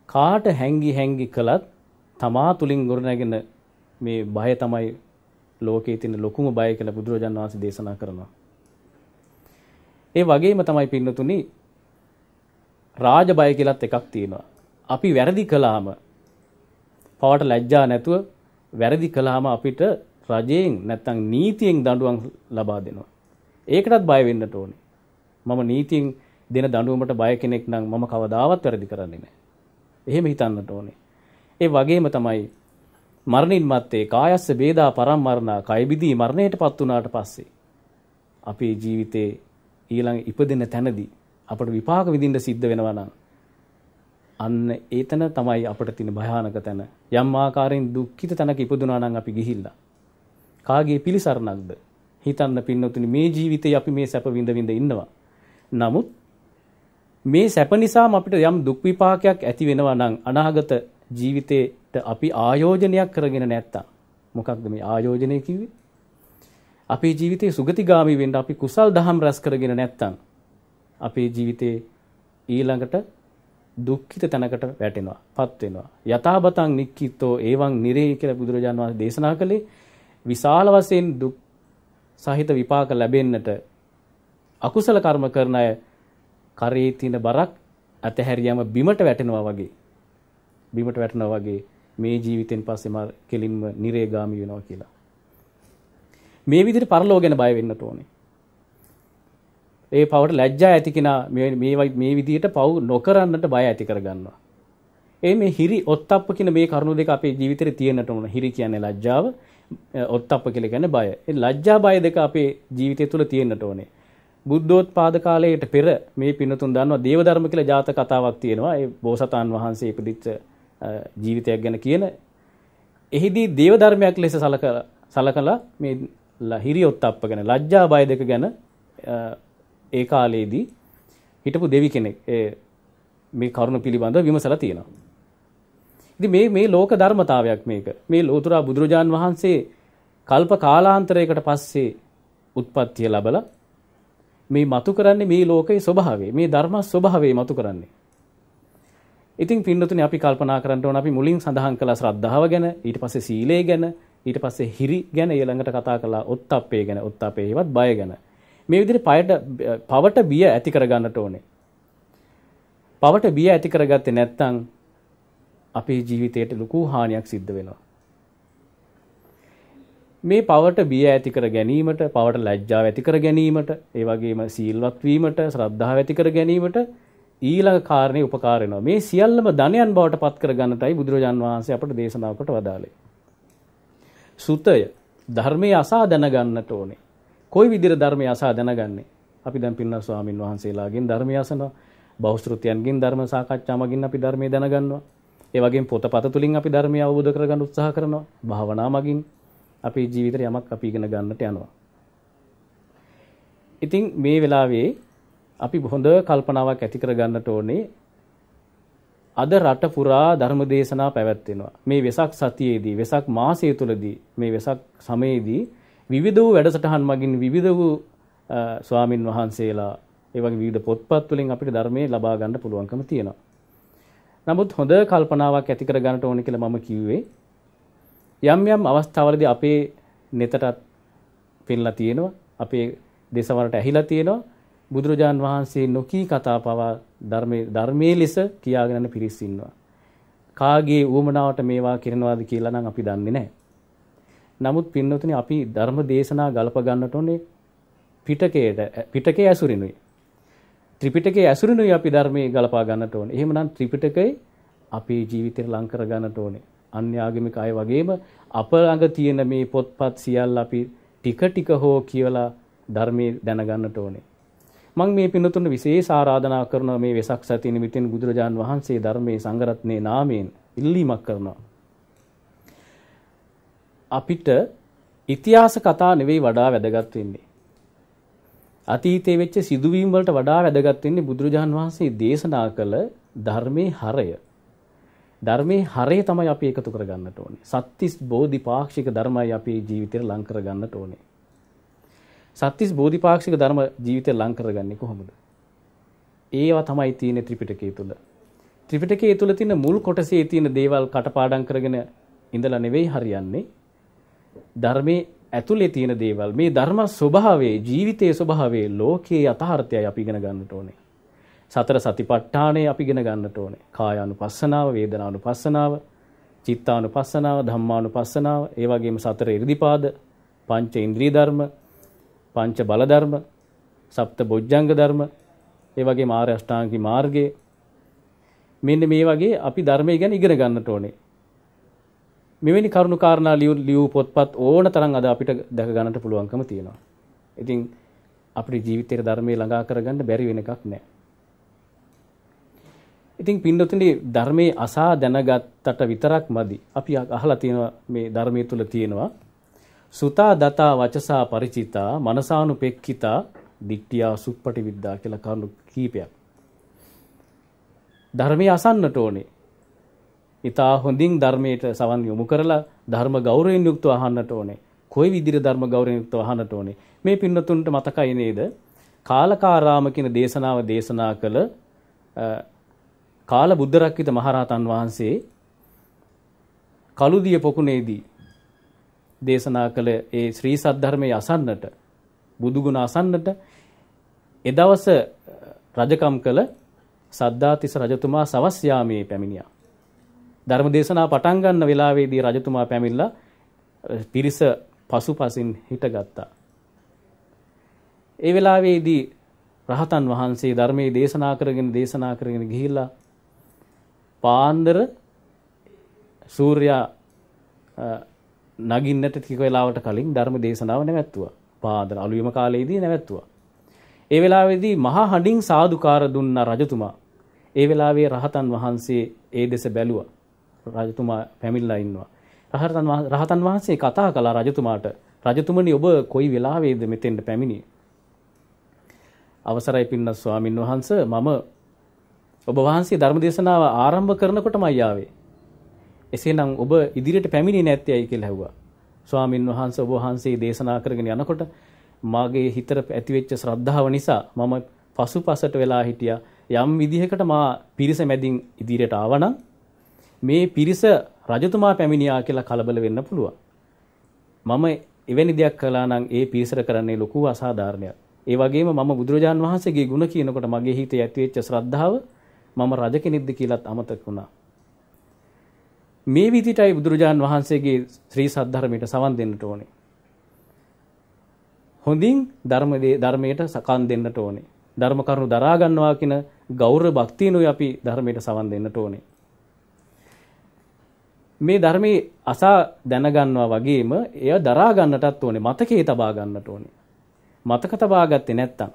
කාට හැංගි කළත් තමා තුලින් ගොඩනැගෙන මේ බය තමයි ලෝකයේ තියෙන ලොකුම බය කියලා බුදුරජාණන් වහන්සේ දේශනා කරනවා. ඒ වගේම තමයි පින්නතුනි රාජ බය කියලාත් එකක් තියෙනවා. අපි වැරදි කළාම පවට ලැජ්ජා නැතුව වැරදි කළාම අපිට රජයෙන් නැත්තම් නීතියෙන් දඬුවම් ලබා දෙනවා. ඒකටත් බය වෙන්නට ඕනේ. මම නීතියෙන් දෙන දඬුවමට බය කෙනෙක් නම් මම කවදාවත් වැරදි කරන්නේ නැහැ. එහෙම හිතන්නට ඕනේ. ඒ වගේම තමයි මරණින් මත්තේ කායස්ස වේදා පරම්මරණා කය බිදී මරණයටපත් වුණාට පස්සේ අපේ ජීවිතේ ඊළඟ ඉපදෙන තැනදී අපට විපාක විඳින්න සිද්ධ වෙනවා නම් අන්න ඒතන තමයි අපට තියෙන භයානක තැන. යම් ආකාරයෙන් දුක්ඛිත තැනක ඉපදුනා නම් අපි ගිහිල්ලා කාගේ පිළිසරණක්ද? හිතන්න පින්නතුනි මේ ජීවිතේ අපි මේ සැප විඳ ඉන්නවා. නමුත් මේ සැප නිසාම අපිට යම් දුක් විපාකයක් ඇති වෙනවා නම් අනාගත ජීවිතේට අපි ආයෝජනයක් කරගෙන නැත්තම් මොකක්ද මේ ආයෝජනය කිව්වේ? අපේ ජීවිතේ සුගතිගාමි වෙන්න අපි කුසල් දහම් රැස් කරගෙන නැත්තම් අපේ ජීවිතේ ඊළඟට දුක්ඛිත තැනකට වැටෙනවා, පත් වෙනවා. යථාබතං නික්ඛිතෝ එවං නිරේ කියලා බුදුරජාණන් වහන්සේ දේශනා කළේ විශාල වශයෙන් දුක් සහිත විපාක ලැබෙන්නට අකුසල කර්ම කරන අය කරේ තියෙන බරක් අතහැරියම බිමට වැටෙනවා වගේ මේ ජීවිතෙන් පස්සේ මා කෙලින්ම නිරේගාමි වෙනවා කියලා. මේ විදිහට පරලෝක ගැන බය වෙන්නට ඕනේ. ඒ පවට ලැජ්ජා ඇති කෙනා මේ විදිහට පව් නොකරන්නට බය ඇති කරගන්නවා. මේ හිරි ඔත්තප්ප කියන මේ කරුණු දෙක අපේ ජීවිතේ තියෙන්නට ඕන. හිරි කියන්නේ ලැජ්ජාව, ඔත්තප්ප කියලා කියන්නේ බය. ඒ ලැජ්ජා බය දෙක අපේ ජීවිතය තුළ තියෙන්නට ඕනේ. බුද්ධෝත්පාද කාලයට පෙර මේ පින්නතුන් දන්නවා දේවධර්ම කියලා ජාතක කතාවක් තියෙනවා. ඒ බෝසතාන් වහන්සේ ඉපදිච්ච ජීවිතයක් ගැන කියන එහිදී දේව ධර්මයක් ලෙස සලකලා මේ හිරියොත්ප්ප ගැන ලැජ්ජා බය දෙක ගැන ඒ කාලේදී හිටපු දෙවි කෙනෙක් මේ කරුණ පිළිබඳව විමසලා තියෙනවා. ඉතින් මේ ලෝක ධර්මතාවයක් මේක. මේ ලෝතුරා බුදුරජාන් වහන්සේ කල්ප කාලාන්තරයකට පස්සේ උත්පත්තිය ලැබලා මේ මතු කරන්නේ මේ ලෝකයේ ස්වභාවය, මේ ධර්ම ස්වභාවය මතු කරන්නේ. ඉතින් පින්නතුනේ අපි කල්පනා කරන්න ඕන අපි මුලින් සඳහන් කළා ශ්‍රද්ධාව ගැන, ඊට පස්සේ සීලය ගැන, ඊට පස්සේ හිරි ගැන, ඊළඟට කතා කළා ඔත්තප්පේ ගැන, ඔත්තප්පේවත් බය ගැන. මේ විදිහට පවට බිය ඇති කරගන්නට ඕනේ. පවට බිය ඇති කරගත්තේ නැත්නම් අපේ ජීවිතයට ලොකු හානියක් සිද්ධ වෙනවා. මේ පවට බිය ඇති කර ගැනීමට, පවට ලැජ්ජාව ඇති කර ගැනීමට, ඒ වගේම සීල්වත් වීමට, ශ්‍රද්ධාව ඇති කර ගැනීමට ඊළඟ කාරණේ උපකාර වෙනවා. මේ සියල්ලම ධනයන් බවට පත් කර ගන්නටයි බුදුරජාන් වහන්සේ අපට දේශනා කොට වදාළේ. සුතය ධර්මයේ අසා දැනගන්නට ඕනේ. කොයි විදිහට ධර්මයේ අසා දැනගන්නේ? අපි දැන් පින්වත් ස්වාමින් වහන්සේලාගෙන් ධර්මය අසනවා. බෞද්ධෘතයන්ගෙන් ධර්ම සාකච්ඡා මගින් අපි ධර්මයේ දැනගන්නවා. ඒ වගේම පොතපත තුලින් අපි ධර්මය අවබෝධ කරගන්න උත්සාහ කරනවා. භාවනා මගින් අපේ ජීවිතේ යමක් අපි ඉගෙන ගන්නට යනවා. ඉතින් මේ වෙලාවේ අපි හොඳ කල්පනාවක් ඇති කර ගන්නට ඕනේ. අද රට පුරා ධර්ම දේශනා පැවැත්වෙනවා. මේ වෙසක් සතියේදී, වෙසක් මාසය තුලදී, මේ වෙසක් සමයේදී විවිධ වූ වැඩසටහන් මගින් විවිධ වූ ස්වාමින් වහන්සේලා ඒ වගේ විවිධ පොත්පත් වලින් අපිට ධර්මයේ ලබා ගන්න පුළුවන්කම තියෙනවා. නමුත් හොඳ කල්පනාවක් ඇති කර ගන්නට ඕනේ කියලා මම කිව්වේ යම් යම් අවස්ථාවලදී අපේ නෙතටත් පෙන්ලා තියෙනවා, අපේ දේශවලට ඇහිලා තියෙනවා. බුදුරජාන් වහන්සේ නොකී කතා පවා ධර්මයේ ලෙස කියාගෙන යන පිරිස් ඉන්නවා. කාගේ උවමනාවට මේවා කරනවාද කියලා නම් අපි දන්නේ නැහැ. නමුත් පින්නතුනි අපි ධර්ම දේශනා ගලප ගන්නට ඕනේ පිටකයේ ඇසුරිනුයි. ත්‍රිපිටකයේ ඇසුරිනුයි අපි ධර්මයේ ගලපා ගන්නට ඕනේ. එහෙමනම් ත්‍රිපිටකය අපේ ජීවිතේට ලං කර ගන්නට ඕනේ. අන්‍ය ආගමික අය වගේම අප ළඟ තියෙන මේ පොත්පත් සියල්ල අපි ටික ටික හෝ කියවලා ධර්මයේ දැනගන්නට ඕනේ. මම මේ පින්නතුන්ට විශේෂ ආරාධනා කරනවා මේ වෙසක් සති නිමිත්තෙන් බුදුරජාන් වහන්සේ ධර්මයේ සංඝරත්නයේ නාමයෙන් ඉල්ලීමක් කරනවා. අපිට ඉතිහාස කතා නෙවෙයි වඩා වැදගත් වෙන්නේ. අතීතයේ වෙච්ච සිදුවීම් වලට වඩා වැදගත් වෙන්නේ බුදුරජාන් වහන්සේ දේශනා කළ ධර්මයේ හරය. ධර්මයේ හරය තමයි අපි එකතු කරගන්නට ඕනේ. සත්‍තිස් බෝධිපාක්ෂික ධර්මයි අපේ ජීවිතේට ලං කරගන්නට ඕනේ. සත්‍තිස් බෝධිපාක්ෂික ධර්ම ජීවිතේ ලං කරගන්නේ කොහොමද? ඒවා තමයි තියෙන්නේ ත්‍රිපිටකය තුල. ත්‍රිපිටකය තුල තියෙන මුල් කොටසේ තියෙන දේවල් කටපාඩම් කරගෙන ඉඳලා නෙවෙයි හරියන්නේ. ධර්මයේ ඇතුලේ තියෙන දේවල්, මේ ධර්ම ස්වභාවයේ, ජීවිතයේ ස්වභාවයේ, ලෝකයේ යථාර්ථයයි අපි ඉගෙන ගන්නට ඕනේ. සතර සතිපට්ඨානය අපි ඉගෙන ගන්නට ඕනේ. කායානුපස්සනාව, වේදනානුපස්සනාව, චිත්තානුපස්සනාව, ධම්මානුපස්සනාව, ඒ වගේම සතර ඉර්ධිපාද, පංච ඉන්ද්‍රිය ධර්ම, පංච බල ධර්ම, සප්ත බොජ්ජංග ධර්ම, ඒ වගේම ආර්ය අෂ්ටාංගික මාර්ගය. මෙන්න මේ වගේ අපි ධර්මය ගැන ඉගෙන ගන්නට ඕනේ. මෙවැනි කරුණු කාරණා ලියූ පොත්පත් ඕන තරම් අද අපිට දැක ගන්නට පුළුවන්කම තියෙනවා. ඉතින් අපේ ජීවිතයේ ධර්මයේ ළඟා කරගන්න බැරි වෙන එකක් නැහැ. ඉතින් පින්නතුනි ධර්මයේ අසා දැනගත්තට විතරක් මදි. අපි අහලා තියෙනවා මේ ධර්මයේ තුල තියෙනවා සුතා දතා වචසා ಪರಿචිතා මනසානුපෙක්ඛිතා දිට්ඨියා සුප්පටි විද්දා කියලා කරුණු කීපයක්. ධර්මයේ අසන්නට ඕනේ. ඊතා හොඳින් ධර්මයට සවන් යොමු කරලා ධර්ම ගෞරවයෙන් යුක්තව අහන්නට ඕනේ. කොයි විදිහට ධර්ම ගෞරවයෙන් යුක්තව අහන්නට ඕනේ. මේ පින්නතුන්ට මතකයි නේද? කාලකාරාම කියන දේශනාව දේශනා කළ කාල බුද්ධරක්කිත මහරහතන් වහන්සේ කළුදිය පොකුණේදී දේශනා කළ ඒ ශ්‍රී සද්ධර්මයේ අසන්නට, බුදුගුණ අසන්නට එදවස රජකම් කළ සද්ධාතිස්ස රජතුමා සවස් යාමේ පැමිණියා. ධර්ම දේශනා පටන් ගන්න වෙලාවේදී රජතුමා පැමිණලා පිරිස පසුපසින් හිටගත්තා. ඒ වෙලාවේදී රහතන් වහන්සේ ධර්මයේ දේශනා කරගෙන ගිහිල්ලා පාන්දර සූර්යා නගින්නට ටික වෙලාවට කලින් ධර්ම දේශනාව නැවැත්තුවා. පාන්දර අලුයම කාලයේදී නැවැත්තුවා. ඒ වෙලාවේදී මහා හඬින් සාදුකාර දුන්න රජතුමා ඒ වෙලාවේ රහතන් වහන්සේ ඒ දෙස බැලුවා. රජතුමා පැමිණලා ඉන්නවා. රහතන් වහන්සේ කතා කළා රජතුමාට. රජතුමනි ඔබ කොයි වෙලාවේද මෙතෙන්ට පැමිණියේ? අවසරයි පින්නත් ස්වාමින් වහන්සේ මම ඔබ වහන්සේ ධර්ම දේශනාව ආරම්භ කරනකොටමයි ආවේ. එසේනම් ඔබ ඉදිරියට පැමිණෙන්නේ නැත්තේ ඇයි කියලා ඇහුවා. ස්වාමින් වහන්සේ ඔබ වහන්සේ දේශනා කරගෙන යනකොට මාගේ හිතට ඇතිවෙච්ච ශ්‍රද්ධාව නිසා මම පසුපසට වෙලා හිටියා. යම් විදිහකට මා පිරිස මැදින් ඉදිරියට ආවනම් මේ පිරිස රජතුමා පැමිණියා කියලා කලබල වෙන්න පුළුවන්. මම එවැනි දෙයක් කළා නම් ඒ පිරිසට කරන්නේ ලොකු අසාධාරණයක්. ඒ වගේම මම බුදුරජාන් වහන්සේගේ ගුණ කියනකොට මගේ හිතේ ඇතිවෙච්ච ශ්‍රද්ධාව මම රජ කෙනෙක්ද කියලාත් අමතක වුණා. මේ විදිහටයි බුදුරජාන් වහන්සේගේ ශ්‍රී සද්ධර්මයට සවන් දෙන්නට ඕනේ. හොඳින් ධර්මයට සකන් දෙන්නට ඕනේ. ධර්ම කරුණු දරා ගන්නවා කියන ගෞරව භක්තියනුයි අපි ධර්මයට සවන් දෙන්නට ඕනේ. මේ ධර්මයේ අසා දැනගන්නවා වගේම එය දරා ගන්නටත් ඕනේ. මතකයේ තබා ගන්නට ඕනේ. මතක තබා ගත්තේ නැත්නම්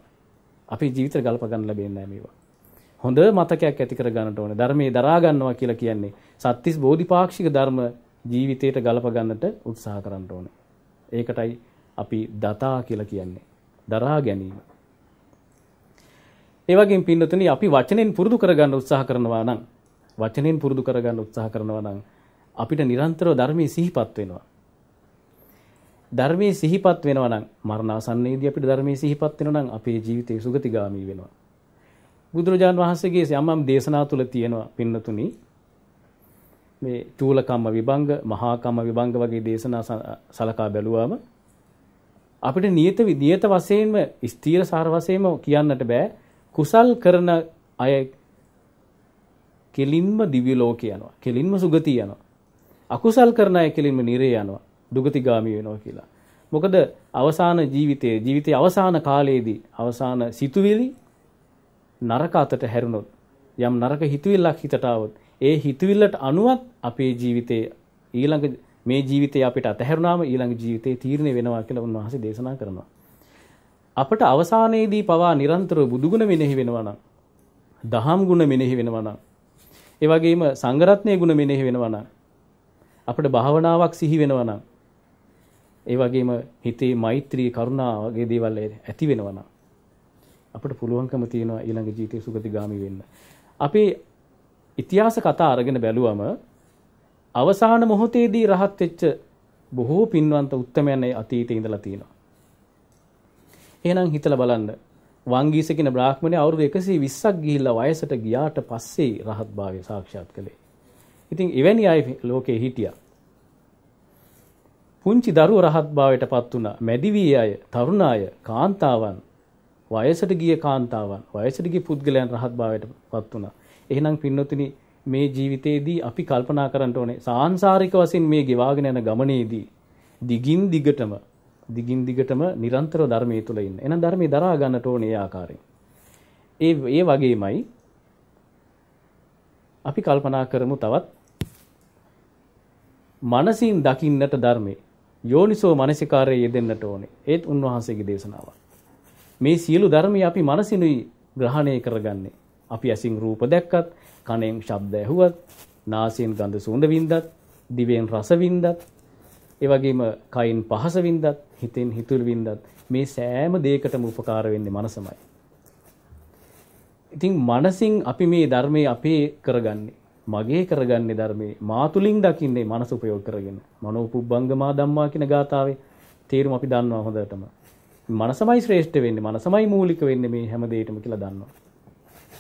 අපේ ජීවිතේ ගලප ගන්න ලැබෙන්නේ නැහැ මේවා. හොඳ මතකයක් ඇති කර ගන්නට ඕනේ. ධර්මයේ දරා ගන්නවා කියලා කියන්නේ සත්‍තිස් බෝධිපාක්ෂික ධර්ම ජීවිතයට ගලප ගන්නට උත්සාහ කරන්න ඕනේ. ඒකටයි අපි දතා කියලා කියන්නේ. දරා ගැනීම. ඒ වගේම පින්නතුනි අපි වචනෙන් පුරුදු කරගන්න උත්සාහ කරනවා නම් අපිට නිරන්තරව ධර්මයේ සිහිපත් වෙනවා. ධර්මයේ සිහිපත් වෙනවා නම් මරණාසන්නයේදී අපිට ධර්මයේ සිහිපත් වෙනවා නම් අපේ ජීවිතේ සුගතිගාමී වෙනවා. බුදුරජාන් වහන්සේගේ යම් දේශනා තුල තියෙනවා පින්නතුනි මේ චූලකම්ම විභංග, මහා කම්ම විභංග වගේ දේශනා සලකා බැලුවාම අපිට නියත වශයෙන්ම ස්ථීර සාර වශයෙන්ම කියන්නට බෑ. කුසල් කරන අය කෙලින්ම දිව්‍ය ලෝකේ යනවා. කෙලින්ම සුගතිය යනවා. අකුසල් කරන අය කෙලින්ම නිරේ යනවා. දුගතිගාමී වෙනවා කියලා. මොකද අවසාන ජීවිතයේ අවසාන කාලයේදී අවසාන සිතුවිලි නරක අතට හැරුණොත් යම් නරක හිතවිල්ලක් හිතට આવොත් ඒ හිතවිල්ලට අනුවත් අපේ ජීවිතේ ඊළඟ මේ ජීවිතේ අපිට අතහැරුණාම ඊළඟ ජීවිතේ තීරණය වෙනවා කියලා උන්වහන්සේ දේශනා කරනවා. අපට අවසානයේදී පවා නිරන්තරව බුදුගුණ මෙනෙහි වෙනවා නම්, දහම් ගුණ මෙනෙහි වෙනවා නම්, ඒ වගේම සංඝරත්නයේ ගුණ මෙනෙහි වෙනවා නම්, අපිට භාවනාවක් සිහි වෙනවා නම්, ඒ වගේම හිතේ මෛත්‍රී කරුණා වගේ දේවල් ඇති වෙනවා නම් අපිට පුළුවන්කම තියෙනවා ඊළඟ ජීවිතේ සුගතිගාමී වෙන්න. අපේ ඉතිහාස කතා අරගෙන බැලුවම අවසාන මොහොතේදී රහත් වෙච්ච බොහෝ පින්වන්ත උත්තමයන් අතීතේ ඉඳලා තියෙනවා. එහෙනම් හිතලා බලන්න වංගීස කියන බ්‍රාහ්මණය අවුරුදු 120ක් ගිහිල්ලා වයසට ගියාට පස්සේ රහත් භාවය සාක්ෂාත් කළේ. ඉතින් එවැනි අය ලෝකේ හිටියා. පුංචි දරුවෝ රහත් භාවයට පත් වුණා. මැදිවී අය, තරුණ අය, කාන්තාවන්, වයසට ගිය කාන්තාවන්, වයසට ගිය පුද්ගලයන් රහත් භාවයට පත් වුණා. එහෙනම් පින්නතුනි මේ ජීවිතේදී අපි කල්පනා කරන්න ඕනේ සාංශාරික වශයෙන් මේ ගෙවාගෙන යන ගමනේදී දිගින් දිගටම නිරන්තරව ධර්මයේ තුල ඉන්න. එහෙනම් ධර්මයේ දරා ගන්නට ඕනේ ඒ ආකාරයෙන්. ඒ වගේමයි අපි කල්පනා කරමු තවත් මනසින් දකින්නට ධර්මයේ යෝනිසෝ මනසිකාරයේ යෙදෙන්නට ඕනේ. ඒත් උන්වහන්සේගේ දේශනාවක්. මේ සියලු ධර්මයේ අපි මනසිනුයි ග්‍රහණය කරගන්නේ. අපි ඇසින් රූප දැක්කත්, කනෙන් ශබ්ද ඇහුවත්, නාසයෙන් ගඳ සුවඳ වින්දත්, දිවෙන් රස වින්දත්, ඒ වගේම කයින් පහස වින්දත්, හිතෙන් හිතුල් වින්දත් මේ සෑම දෙයකටම උපකාර වෙන්නේ මනසමයි. ඉතින් මනසින් අපි මේ ධර්මයේ අපේ කරගන්නේ, මගේ කරගන්නේ ධර්මයේ මා තුලින් දකින්නේ මනස උපයෝග කරගෙන. මනෝපුබ්බංගමා ධම්මා කියන ගාථාවේ තේරුම අපි දන්නවා හොඳටම. මනසමයි ශ්‍රේෂ්ඨ වෙන්නේ, මනසමයි මූලික වෙන්නේ මේ හැම දෙයකටම කියලා දන්නවා.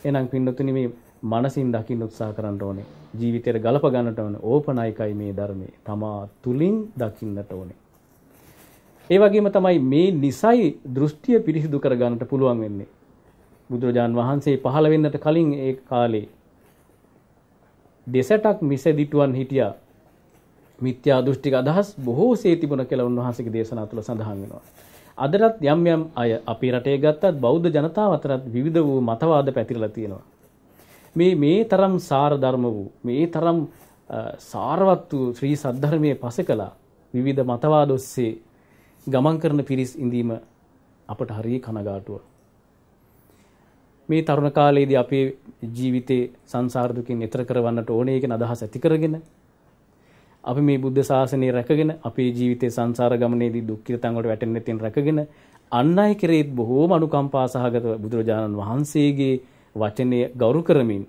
එහෙනම් පින්නතුනි මේ මනසින් දකින්න උත්සාහ කරන්න ඕනේ. ජීවිතයට ගලප ගන්නට ඕනේ. ඕපනයිකයි මේ ධර්මයේ. තමා තුලින් දකින්නට ඕනේ. ඒ වගේම තමයි මේ නිසයි දෘෂ්ටිය පිරිසිදු කර ගන්නට පුළුවන් වෙන්නේ. බුදුරජාන් වහන්සේ පහළ වෙන්නට කලින් ඒ කාලේ දෙසටක් මිසදිටුවන් හිටියා. මිත්‍යා දෘෂ්ටික අදහස් බොහෝසේ තිබුණ කියලා උන්වහන්සේගේ දේශනා තුළ සඳහන් වෙනවා. අදටත් යම් අය අපේ රටේ ගත්තත් බෞද්ධ ජනතාව අතරත් විවිධ වූ මතවාද පැතිරලා තියෙනවා. මේ තරම් සාර ධර්ම වූ මේ තරම් සාරවත් වූ ශ්‍රී සද්ධර්මයේ පසකලා විවිධ මතවාද ඔස්සේ ගමන් කරන පිරිස් ඉඳීම අපට හරිය කනගාටුව. මේ තරුණ කාලයේදී අපේ ජීවිතේ සංසාර දුකින් එතර කරවන්නට ඕනේ කියන අදහස ඇති කරගෙන අපි මේ බුද්ධ ශාසනය රැකගෙන අපේ ජීවිතේ සංසාර ගමනේදී දුක්ඛිත තැන් වලට වැටෙන්නේ නැතිව රැකගෙන අන් අය කෙරෙහිත් බොහෝම අනුකම්පා සහගත බුදුරජාණන් වහන්සේගේ වචනය ගෞරව කරමින්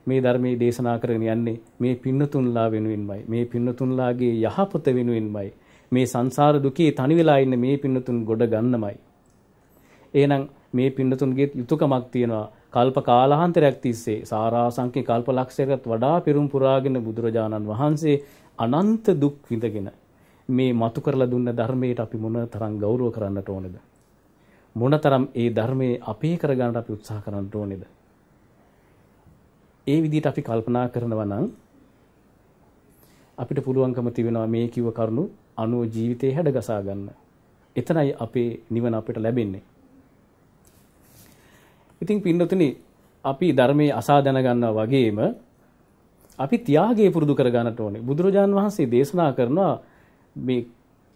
මේ ධර්මයේ දේශනා කරගෙන යන්නේ මේ පින්නතුන්ලා වෙනුවෙන්මයි. මේ පින්නතුන්ලාගේ යහපත වෙනුවෙන්මයි. මේ සංසාර දුකේ තනි වෙලා ඉන්න මේ පින්නතුන් ගොඩ ගන්නමයි. එහෙනම් මේ පින්නතුන්ගේ යුතුයකමක් තියෙනවා. කල්ප කාලාන්තරයක් තිස්සේ සාරාංශික කල්ප ලක්ෂයකට වඩා පෙරම් පුරාගෙන බුදුරජාණන් වහන්සේ අනන්ත දුක් විඳගෙන මේ මතු කරලා දුන්න ධර්මයට අපි මොනතරම් ගෞරව කරන්නට ඕනේද? මොනතරම් ඒ ධර්මයේ අපේ කරගන්නට අපි උත්සාහ කරන්නට ඕනේද? ඒ විදිහට අපි කල්පනා කරනවා නම් අපිට පුළුවන්කම තිබෙනවා මේ කිව්ව කරුණු අනුව ජීවිතේ හැඩගසා ගන්න. එතනයි අපේ නිවන අපිට ලැබෙන්නේ. ඉතින් පින්නතුනි අපි ධර්මයේ අසා දැනගන්නවා වගේම අපි ත්‍යාගය පුරුදු කර ගන්නට ඕනේ. බුදුරජාන් වහන්සේ දේශනා කරනවා මේ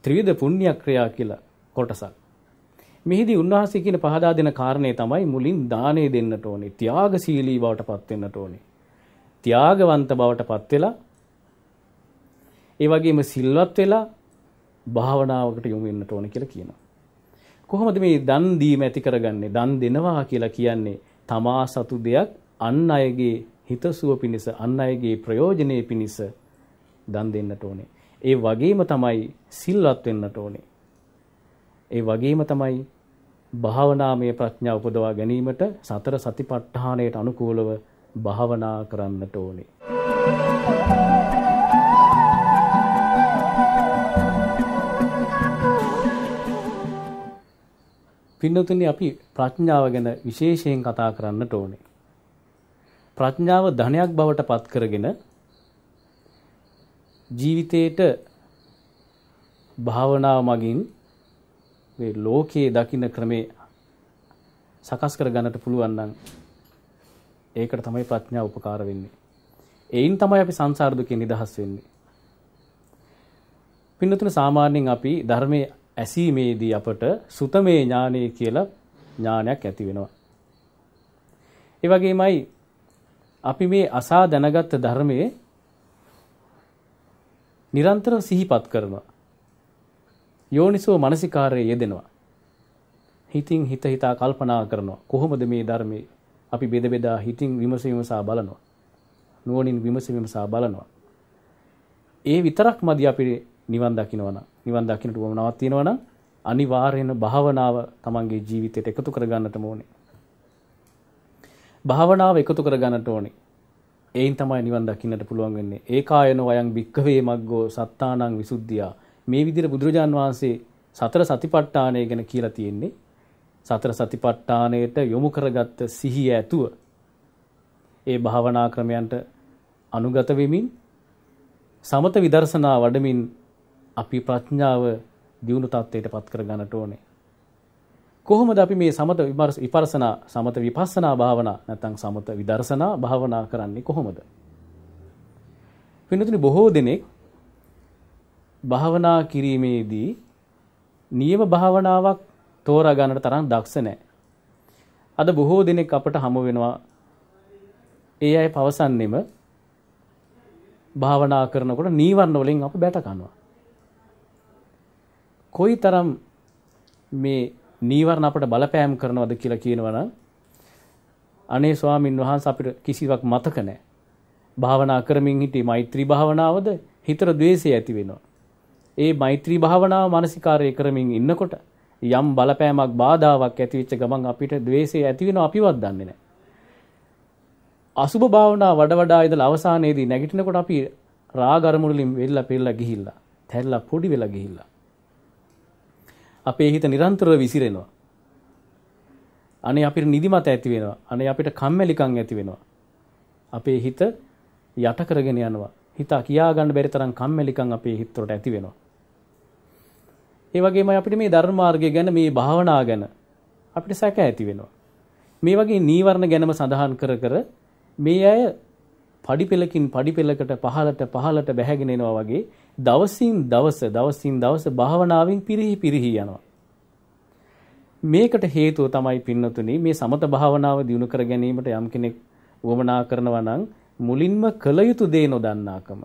ත්‍රිවිධ පුණ්‍ය ක්‍රියා කියලා කොටසක්. මෙහිදී උන්වහන්සේ කියන පහදා දෙන කාරණේ තමයි මුලින් දාණය දෙන්නට ඕනේ. ත්‍යාගශීලී බවට පත් වෙන්නට ඕනේ. ත්‍යාගවන්ත බවට පත් වෙලා ඒ වගේම සිල්වත් වෙලා භාවනාවකට යොමු වෙන්නට ඕනේ කියලා කියනවා. කොහොමද මේ දන් දීම ඇති කරගන්නේ? දන් දෙනවා කියලා කියන්නේ තමා සතු දෙයක් අන් අයගේ හිතසුව පිණිස, අන් අයගේ ප්‍රයෝජනෙ පිණිස දන් දෙන්නට ඕනේ. ඒ වගේම තමයි සිල්වත් වෙන්නට ඕනේ. ඒ වගේම තමයි භාවනාමය ප්‍රඥාව උපදවා ගැනීමට සතර සතිපට්ඨානයට අනුකූලව භාවනා කරන්නට ඕනේ. පින්නතුනි අපි ප්‍රඥාව ගැන විශේෂයෙන් කතා කරන්නට ඕනේ. ප්‍රඥාව ධනයක් බවට පත් කරගෙන ජීවිතේට භාවනාව මගින් මේ ලෝකයේ දකින්න ක්‍රමේ සකස් කර ගන්නට පුළුවන් නම් ඒකට තමයි ප්‍රඥාව උපකාර වෙන්නේ. ඒයින් තමයි අපි සංසාර දුකෙන් නිදහස් වෙන්නේ. පින්නතුනි සාමාන්‍යයෙන් අපි ධර්මයේ ඇසීමේදී අපට සුතමේ ඥානය කියලා ඥානයක් ඇති වෙනවා. ඒ වගේමයි අපි මේ අසා දැනගත් ධර්මයේ නිරන්තර සිහිපත් කරනවා. යෝනිසෝ මනසිකාරයේ යෙදෙනවා. හිතින් හිත හිතා කල්පනා කරනවා. කොහොමද මේ ධර්මයේ අපි බෙද බෙදා හිතින් විමසා බලනවා. නුවණින් විමසා බලනවා. ඒ විතරක් මදි අපිට නිවන් දකින්නවා. නිවන් දකින්නට උවමනාවක් තියෙනවා නම් අනිවාර්යයෙන්ම භාවනාව තමන්ගේ ජීවිතයට එකතු කර ගන්නට ඕනේ. භාවනාව එකතු කර ගන්නට ඕනේ. ඒයින් තමයි නිවන් දකින්නට පුළුවන් වෙන්නේ. ඒකායන වයං භික්ඛවේ මග්ගෝ සත්තානං විසුද්ධියා. මේ විදිහට බුදුරජාන් වහන්සේ සතර සතිපට්ඨානය ගැන කියලා තියෙන්නේ. සතර සතිපට්ඨානයට යොමු කරගත්ත සිහිය ඇතුව ඒ භාවනා ක්‍රමයන්ට අනුගත වෙමින් සමත විදර්ශනා වඩමින් අපි ප්‍රඥාව දියුණු තත්ත්වයට පත් කර ගන්නට ඕනේ. කොහොමද අපි මේ සමත විපර්සනා සමත විපස්සනා භාවනා නැත්නම් සමත විදර්ශනා භාවනා කරන්නේ කොහොමද? වෙනතුනි බොහෝ දෙනෙක් භාවනා කිරීමේදී නියම භාවනාවක් තෝරා ගන්නට තරම් දක්ෂ නැහැ. අද බොහෝ දෙනෙක් අපට හමු වෙනවා ඒ අය පවසන්නේම භාවනා කරනකොට නීවරණ වලින් අප බැට කනවා. කොයිතරම් මේ නීවරණ අපට බලපෑම් කරනවද කියලා කියනවනම් අනේ ස්වාමින් වහන්සේ අපිට කිසිවක් මතක නැහැ. භාවනා කරමින් හිටියේ මෛත්‍රී භාවනාවද හිතට ද්වේෂය ඇති වෙනවා. ඒ මෛත්‍රී භාවනාව මානසිකාරය කරමින් ඉන්නකොට යම් බලපෑමක් බාධාවක් ඇති වෙච්ච ගමන් අපිට ද්වේෂය ඇති වෙනවා අපිවත් දන්නේ නැහැ. අසුබ භාවනාව වඩා ඉඳලා අවසානයේදී නැගිටිනකොට අපි රාග අරමුණු වලින් වෙල්ලා පෙරලා ගිහිල්ලා තැල්ලා පොඩි වෙලා ගිහිල්ලා අපේ හිත නිරන්තරව විසිරෙනවා. අනේ අපිට නිදිමත ඇති වෙනවා. අනේ අපිට කම්මැලිකම් ඇති වෙනවා. අපේ හිත යට කරගෙන යනවා. හිත කියා ගන්න බැරි තරම් කම්මැලිකම් අපේ හිත වලට ඇති වෙනවා. ඒ වගේමයි අපිට මේ ධර්ම මාර්ගය ගැන මේ භාවනා ගැන අපිට සැක ඇති වෙනවා. මේ වගේ නීවරණ ගැනම සඳහන් කර මේ අය පඩිපෙලකින් පඩිපෙලකට පහළට බැහැගෙන එනවා වගේ දවසින් දවස භාවනාවෙන් පිරිහි යනවා. මේකට හේතුව තමයි පින්නතුනි මේ සමත භාවනාව දියුණු කර ගැනීමට යම් කෙනෙක් වමනා කරනවා නම් මුලින්ම කළ යුතු දේ නොදන්නාකම.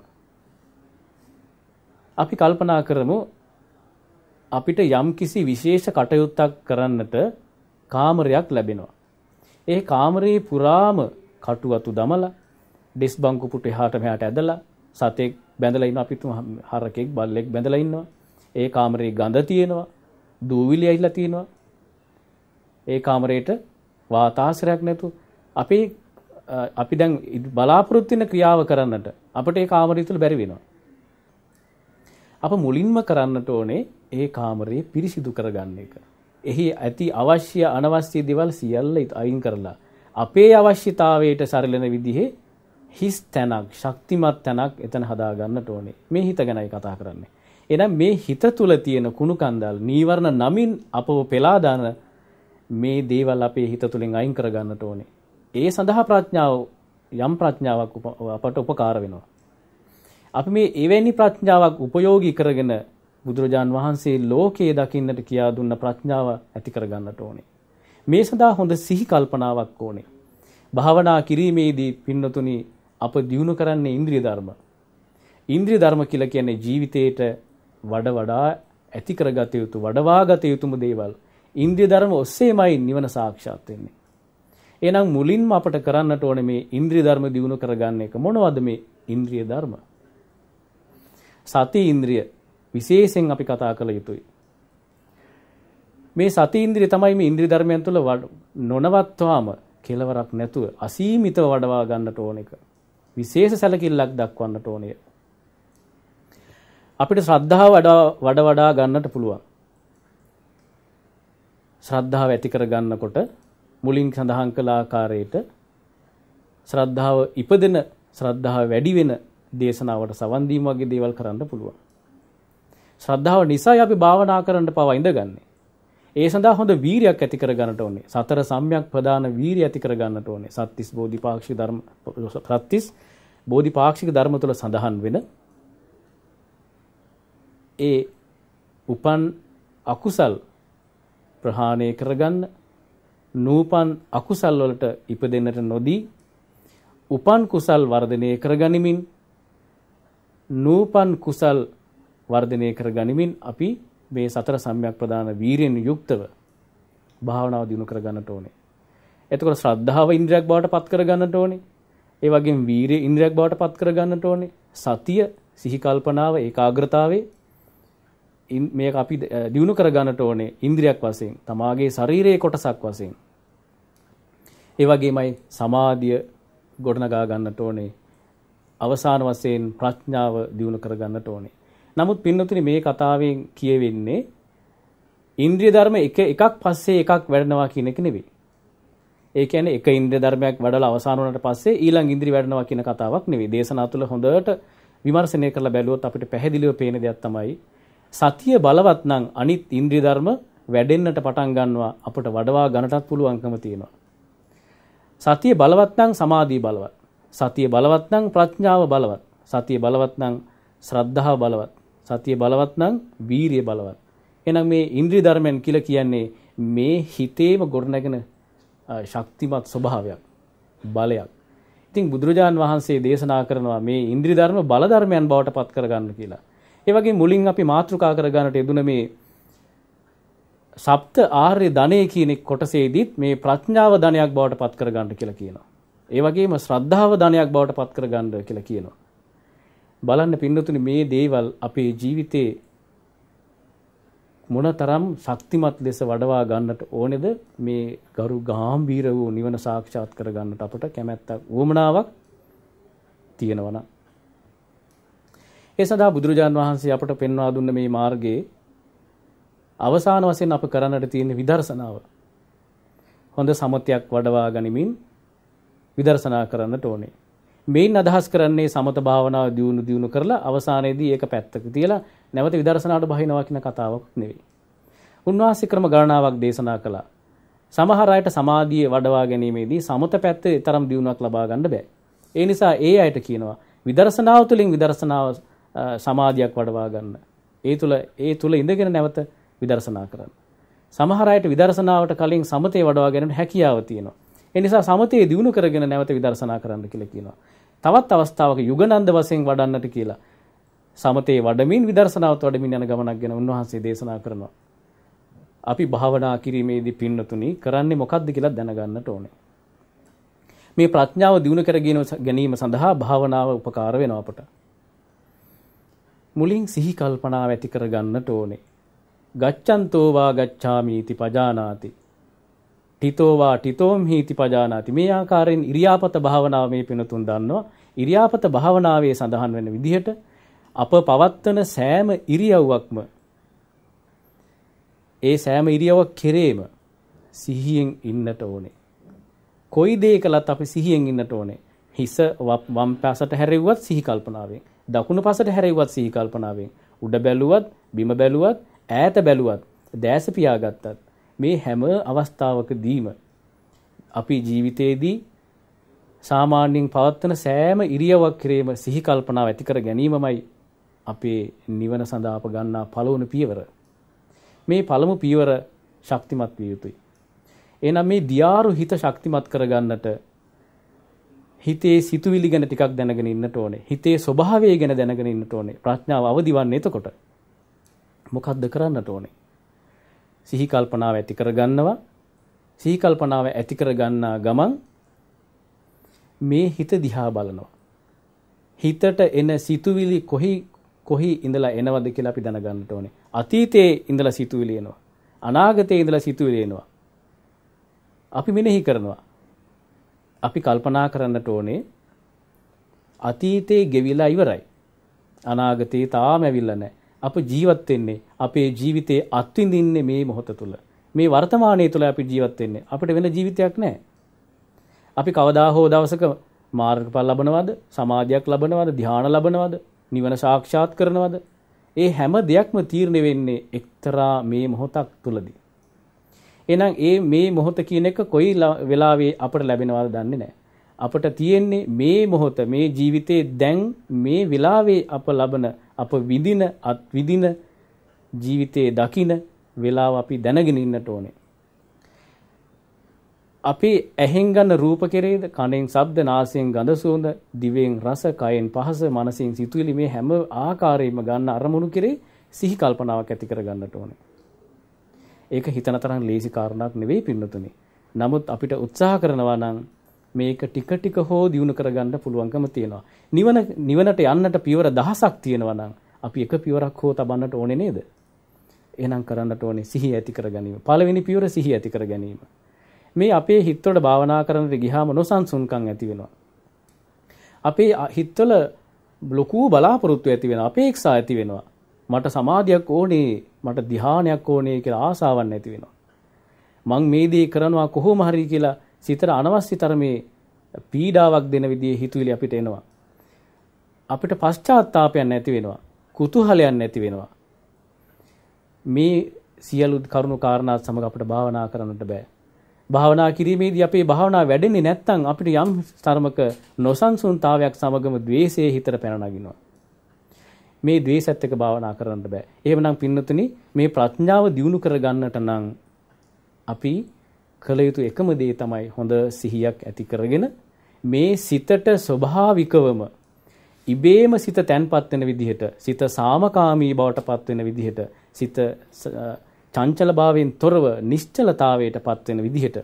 අපි කල්පනා කරමු අපිට යම් කිසි විශේෂ කටයුත්තක් කරන්නට කාමරයක් ලැබෙනවා. ඒ කාමරේ පුරාම කටුවතු දමලා ඩෙස් බංකු පුටු එහාට මෙහාට ඇදලා සතෙක් බැඳලා ඉන්නවා, අපි හරකෙක් බල්ලෙක් බැඳලා ඉන්නවා. ඒ කාමරේ ගඳ තියෙනවා, දූවිලි ඇවිල්ලා තියෙනවා. ඒ කාමරේට වාතාශ්‍රයක් නැතු අපි දැන් බලාපොරොත්තු වෙන ක්‍රියාව කරන්නට අපිට ඒ කාමරය තුල බැරි වෙනවා. අප මුලින්ම කරන්නට ඕනේ ඒ කාමරේ පිරිසිදු කරගන්න එක. එහි ඇති අවශ්‍ය අනවශ්‍ය දේවල් සියල්ල අයින් කරලා අපේ අවශ්‍යතාවයට සරලන විදිහේ හිස් තැනක්, ශක්තිමත් තැනක් එතන හදා ගන්නට ඕනේ. මේ හිත ගැනයි කතා කරන්නේ. එහෙනම් මේ හිත තුල තියෙන කුණු කන්දල් නීවරණ නමින් අපව පෙලා දාන මේ දේවල් අපේ හිත තුලින් අයින් කර ගන්නට ඕනේ. ඒ සඳහා යම් ප්‍රඥාවක් අපට උපකාර වෙනවා. අපි මේ එවැනි ප්‍රඥාවක් උපයෝගී කරගෙන බුදුරජාන් වහන්සේ ලෝකයේ දකින්නට කියා දුන්න ප්‍රඥාව ඇති කර ගන්නට ඕනේ. මේ සඳහා හොඳ සිහි කල්පනාවක් ඕනේ. භාවනා කිරීමේදී පින්නතුනි අප දියුණු කරන්නේ ඉන්ද්‍රිය ධර්ම. ඉන්ද්‍රිය ධර්ම කියලා කියන්නේ ජීවිතේට වඩා ඇති කරගත යුතු, වඩවා ගත යුතුම දේවල්. ඉන්ද්‍රිය ධර්ම ඔස්සේමයි නිවන සාක්ෂාත් වෙන්නේ. එහෙනම් මුලින්ම අපට කරන්නට ඕනේ මේ ඉන්ද්‍රිය ධර්ම දියුණු කරගන්න එක. මොනවද මේ ඉන්ද්‍රිය ධර්ම? සති ඉන්ද්‍රිය විශේෂයෙන් අපි කතා කළ යුතුයි. මේ සති ඉන්ද්‍රිය තමයි මේ ඉන්ද්‍රිය ධර්මයන් තුළ නොනවත්වාම කෙලවරක් නැතුව අසීමිතව වඩවා ගන්නට ඕන එක. විශේෂ සැලකිල්ලක් දක්වන්නට ඕනේ. අපිට ශ්‍රද්ධාව වඩා ගන්නට පුළුවන්. ශ්‍රද්ධාව ඇති කර ගන්නකොට මුලින් සඳහන් කළ ආකාරයට ශ්‍රද්ධාව ඉපදෙන, ශ්‍රද්ධාව වැඩි වෙන දේශනාවට සවන් දීම වගේ දේවල් කරන්න පුළුවන්. ශ්‍රද්ධාව නිසායි අපි භාවනා කරන්න පවා ඉඳගන්නේ. ඒ සඳහා හොඳ වීරියක් ඇති කර ගන්නට ඕනේ. සතර සම්‍යක් ප්‍රදාන වීරිය ඇති කර ගන්නට ඕනේ. සත්‍තිස් බෝධිපාක්ෂික ධර්ම තුළ සඳහන් වෙන ඒ උපන් අකුසල් ප්‍රහාණය කරගන්න, නූපන් අකුසල් වලට ඉපදෙන්නට නොදී උපන් කුසල් වර්ධනය කරගනිමින්, නූපන් කුසල් වර්ධනය කරගනිමින් අපි මේ සතර සම්‍යක් ප්‍රදාන වීරියෙන් යුක්තව භාවනාව දිනු කරගන්නට ඕනේ. එතකොට ශ්‍රද්ධාව ඉන්ද්‍රියක් බවට පත් කරගන්නට ඕනේ. ඒ වගේම වීරිය ඉන්ද්‍රියක් බවට පත් කරගන්නට ඕනේ. සතිය, සිහි කල්පනාව, ඒකාග්‍රතාවේ මේක අපි දිනු කරගන්නට ඕනේ ඉන්ද්‍රියක් වශයෙන්, තමාගේ ශරීරයේ කොටසක් වශයෙන්. ඒ වගේමයි සමාධිය ගොඩනගා ගන්නට ඕනේ. අවසාන වශයෙන් ප්‍රඥාව දිනු කරගන්නට ඕනේ. නමුත් පින්නතුනි මේ කතාවෙන් කියවෙන්නේ ඉන්ද්‍රිය ධර්ම එකක් පස්සේ එකක් වැඩනවා කියන එක නෙවෙයි. ඒ කියන්නේ එක ඉන්ද්‍රිය ධර්මයක් වඩලා අවසාන වුණාට පස්සේ ඊළඟ ඉන්ද්‍රිය වැඩනවා කියන කතාවක් නෙවෙයි. දේශනා තුළ හොඳට විමර්ශනය කරලා බැලුවොත් අපිට පැහැදිලිව පේන දෙයක් තමයි සතිය බලවත් නම් අනිත් ඉන්ද්‍රිය ධර්ම වැඩෙන්නට පටන් ගන්නවා, අපට වඩවා ගන්නටත් පුළුවන්කම තියෙනවා. සතිය බලවත් නම් සමාධිය බලවත්. සතිය බලවත් නම් ප්‍රඥාව බලවත්. සතිය බලවත් නම් ශ්‍රද්ධාව බලවත්. සතිය බලවත් නම් වීරිය බලවත්. එහෙනම් මේ ඉන්ද්‍රිය ධර්මයන් කියලා කියන්නේ මේ හිතේම ගොඩනැගෙන ශක්තිමත් ස්වභාවයක්, බලයක්. ඉතින් බුදුරජාන් වහන්සේ දේශනා කරනවා මේ ඉන්ද්‍රිය ධර්ම බල ධර්මයන් බවට පත් කරගන්න කියලා. ඒ වගේ මුලින් අපි මාතෘකා කරගන්නට යෙදුන මේ සප්ත ආර්ය ධනෙ කියන කොටසේදීත් මේ ප්‍රඥාව ධනයක් බවට පත් කරගන්න කියලා කියනවා. ඒ වගේම ශ්‍රද්ධාව ධනයක් බවට පත් කරගන්න කියලා කියනවා. බලන්න පින්නතුනි මේ දේවල් අපේ ජීවිතේ මොනතරම් ශක්තිමත් ලෙස වඩවා ගන්නට ඕනේද? මේ ගරු ගාම්භීර වූ නිවන සාක්ෂාත් කර ගන්නට අපට කැමැත්තක්, වුමනාවක් තියෙනවා නම් ඒ සඳහා බුදුරජාන් වහන්සේ අපට පෙන්වා දුන්න මේ මාර්ගයේ අවසාන වශයෙන් අප කරන්නට තියෙන විදර්ශනාව. හොඳ සමතයක් වඩවා ගනිමින් විදර්ශනා කරන්නට ඕනේ. මේන් අදහස් කරන්නේ සමත භාවනාව දියුණු කරලා අවසානයේදී ඒක පැත්තක තියලා නැවත විදර්ශනාවට බහිනවා කියන කතාවක් නෙවෙයි. උන්වහන්සේ ක්‍රම ගණනාවක් දේශනා කළා. සමහර අයට සමාධිය වඩවා ගැනීමේදී සමත පැත්තේ තරම් දියුණුවක් ලබා ගන්න බෑ. ඒ නිසා ඒ අයට කියනවා විදර්ශනාව තුළින් විදර්ශනාව සමාධියක් වඩවා ගන්න. ඒ තුල ඉඳගෙන නැවත විදර්ශනා කරන්න. සමහර අයට විදර්ශනාවට කලින් සමතේ වඩවා ගැනීමට හැකියාව තියෙනවා. ඒ නිසා සමතේ දියුණු කරගෙන නැවත විදර්ශනා කරන්න කියලා කියනවා. තවත් අවස්ථාවක යුගනන්ද වශයෙන් වඩන්නට කියලා සමතේ වඩමින් විදර්ශනාවත් වඩමින් යන ගමනක් ගැන උන්වහන්සේ දේශනා කරනවා. අපි භාවනා කිරීමේදී පින්නතුනි කරන්නේ මොකක්ද කියලා දැනගන්නට ඕනේ. මේ ප්‍රඥාව දියුණු කර ගැනීම සඳහා භාවනාව උපකාර වෙනවා අපට. මුලින් සිහි කල්පනාව ඇති කර ගන්නට ඕනේ. ගච්ඡන්තෝ වා ගච්ඡාමීති පජානාති. තිතෝ වා තිතෝම් හීති පජානාති. මේ ආකාරයෙන් ඉරියාපත භාවනාව මේ පිනතුන් දන්නවා. ඉරියාපත භාවනාවේ සඳහන් වෙන විදිහට අප පවත්වන සෑම ඉරියව්වක්ම ඒ සෑම ඉරියව්වක් කෙරේම සිහියෙන් ඉන්නට ඕනේ. කොයි දේ කළත් අපි සිහියෙන් ඉන්නට ඕනේ. හිස වම් පාසට හැරෙව්වත් සිහි කල්පනාවෙන්, දකුණු පාසට හැරෙව්වත් සිහි කල්පනාවෙන්, උඩ බැලුවත්, බිම බැලුවත්, ඈත බැලුවත්, දැස පියාගත්තත් මේ හැම අවස්ථාවකදීම අපි ජීවිතයේදී සාමාන්‍යයෙන් පවත්වන සෑම ඉරියව්වක් කෙරේම සිහි කල්පනාව ඇති කර ගැනීමමයි අපේ නිවන සඳහා අප ගන්නා පළවුණු පියවර. මේ පළමු පියවර ශක්තිමත් විය යුතුයි. එහෙනම් මේ දියාරු හිත ශක්තිමත් කරගන්නට හිතේ සිතුවිලි ගැන ටිකක් දැනගෙන ඉන්නට ඕනේ. හිතේ ස්වභාවය ගැන දැනගෙන ඉන්නට ඕනේ. ප්‍රඥාව අවදිවන්නේ එතකොට. මොකක්ද කරන්නට ඕනේ? සිහි කල්පනාව ඇති කරගන්නවා. සිහි කල්පනාව ඇති කරගන්නා ගමන් මේ හිත දිහා බලනවා. හිතට එන සිතුවිලි කොහි ඉඳලා එනවද කියලා අපි දැනගන්නට ඕනේ. අතීතයේ ඉඳලා සිතුවිලි එනවා. අනාගතයේ ඉඳලා සිතුවිලි එනවා. අපි මෙනෙහි කරනවා. අපි කල්පනා කරන්නට ඕනේ අතීතයේ ගෙවිලා ඉවරයි. අනාගතේ තාම ඇවිල්ලා නැහැ. අප ජීවත් වෙන්නේ අපේ ජීවිතයේ අත්විඳින්නේ මේ මොහොත තුල. මේ වර්තමානයේ තුල අපි ජීවත් වෙන්නේ. අපිට වෙන ජීවිතයක් නැහැ. අපි කවදා හෝ දවසක මාර්ගඵල ලබනවද? සමාධියක් ලබනවද? ධ්‍යාන ලබනවද? නිවන සාක්ෂාත් කරනවද? ඒ හැම දෙයක්ම තීරණය වෙන්නේ එක්තරා මේ මොහොතක් තුලදී. එහෙනම් මේ මොහොත කියන එක කොයි වෙලාවෙ අපට ලැබෙනවද දන්නේ නැහැ. අපට තියෙන්නේ මේ මොහොත, මේ ජීවිතේ දැන් මේ වෙලාවේ අප ලබන, අප විඳින, අත්විඳින ජීවිතේ දකින වෙලාව අපි දැනගෙන ඉන්නට ඕනේ. අපි ඇහෙන් ගන්න රූප කෙරේද, කනෙන් ශබ්ද, නාසයෙන් ගඳ සුවඳ, දිවෙන් රස, කයෙන් පහස, මනසින් සිතුවිලි මේ හැම ආකාරයෙන්ම ගන්න අරමුණු කෙරේ සිහි කල්පනාවක් ඇති කර ගන්නට ඕනේ. ඒක හිතන තරම් ලේසි කාරණාවක් නෙවෙයි පින්නතුනි. නමුත් අපිට උත්සාහ කරනවා නම් මේක ටික ටික හෝ දියුණු කරගන්න පුළුවන්කම තියෙනවා. නිවනට යන්නට පියවර දහසක් තියෙනවා නම් අපි එක පියවරක් හෝ තබන්නට ඕනේ නේද? එහෙනම් කරන්නට ඕනේ සිහිය ඇති කර ගැනීම. පළවෙනි පියවර සිහිය ඇති කර ගැනීම. මේ අපේ හිතවල භාවනා කරනට ගියාම නොසන්සුන්කම් ඇති වෙනවා. අපේ හිතවල ලොකු බලාපොරොත්තු ඇති වෙනවා, අපේක්ෂා ඇති වෙනවා. මට සමාධියක් ඕනේ, මට ධ්‍යානයක් ඕනේ කියලා ආසාවක් නැති වෙනවා. මං මේ දේ කරනවා කොහොම හරි කියලා සිතට අනවශ්‍ය තරමේ පීඩාවක් දෙන විදිහේ හිතුවිලි අපිට එනවා. අපිට පශ්චාත්තාවපයක් නැති වෙනවා, කුතුහලයක් නැති වෙනවා. මේ සියලු කරුණු කාරණා සමග අපිට භාවනා කරන්නට බෑ. භාවනා කිරීමේදී අපේ භාවනාව වැඩෙන්නේ නැත්නම් අපිට යම් තරමක නොසන්සුන්තාවයක් සමගම ද්වේෂයේ හිතට පැන නගිනවා. මේ ද්වේෂයත් එක්ක භාවනා කරන්න බෑ. එහෙමනම් පින්නතුනි මේ ප්‍රඥාව දියුණු කරගන්නට නම් අපි කළ යුතු එකම දේ තමයි හොඳ සිහියක් ඇති කරගෙන මේ සිතට ස්වභාවිකවම ඉබේම සිත තැන්පත් වෙන විදිහට, සිත සාමකාමී බවට පත් වෙන විදිහට, සිත චංචල භාවයෙන් තොරව නිශ්චලතාවයට පත් වෙන විදිහට,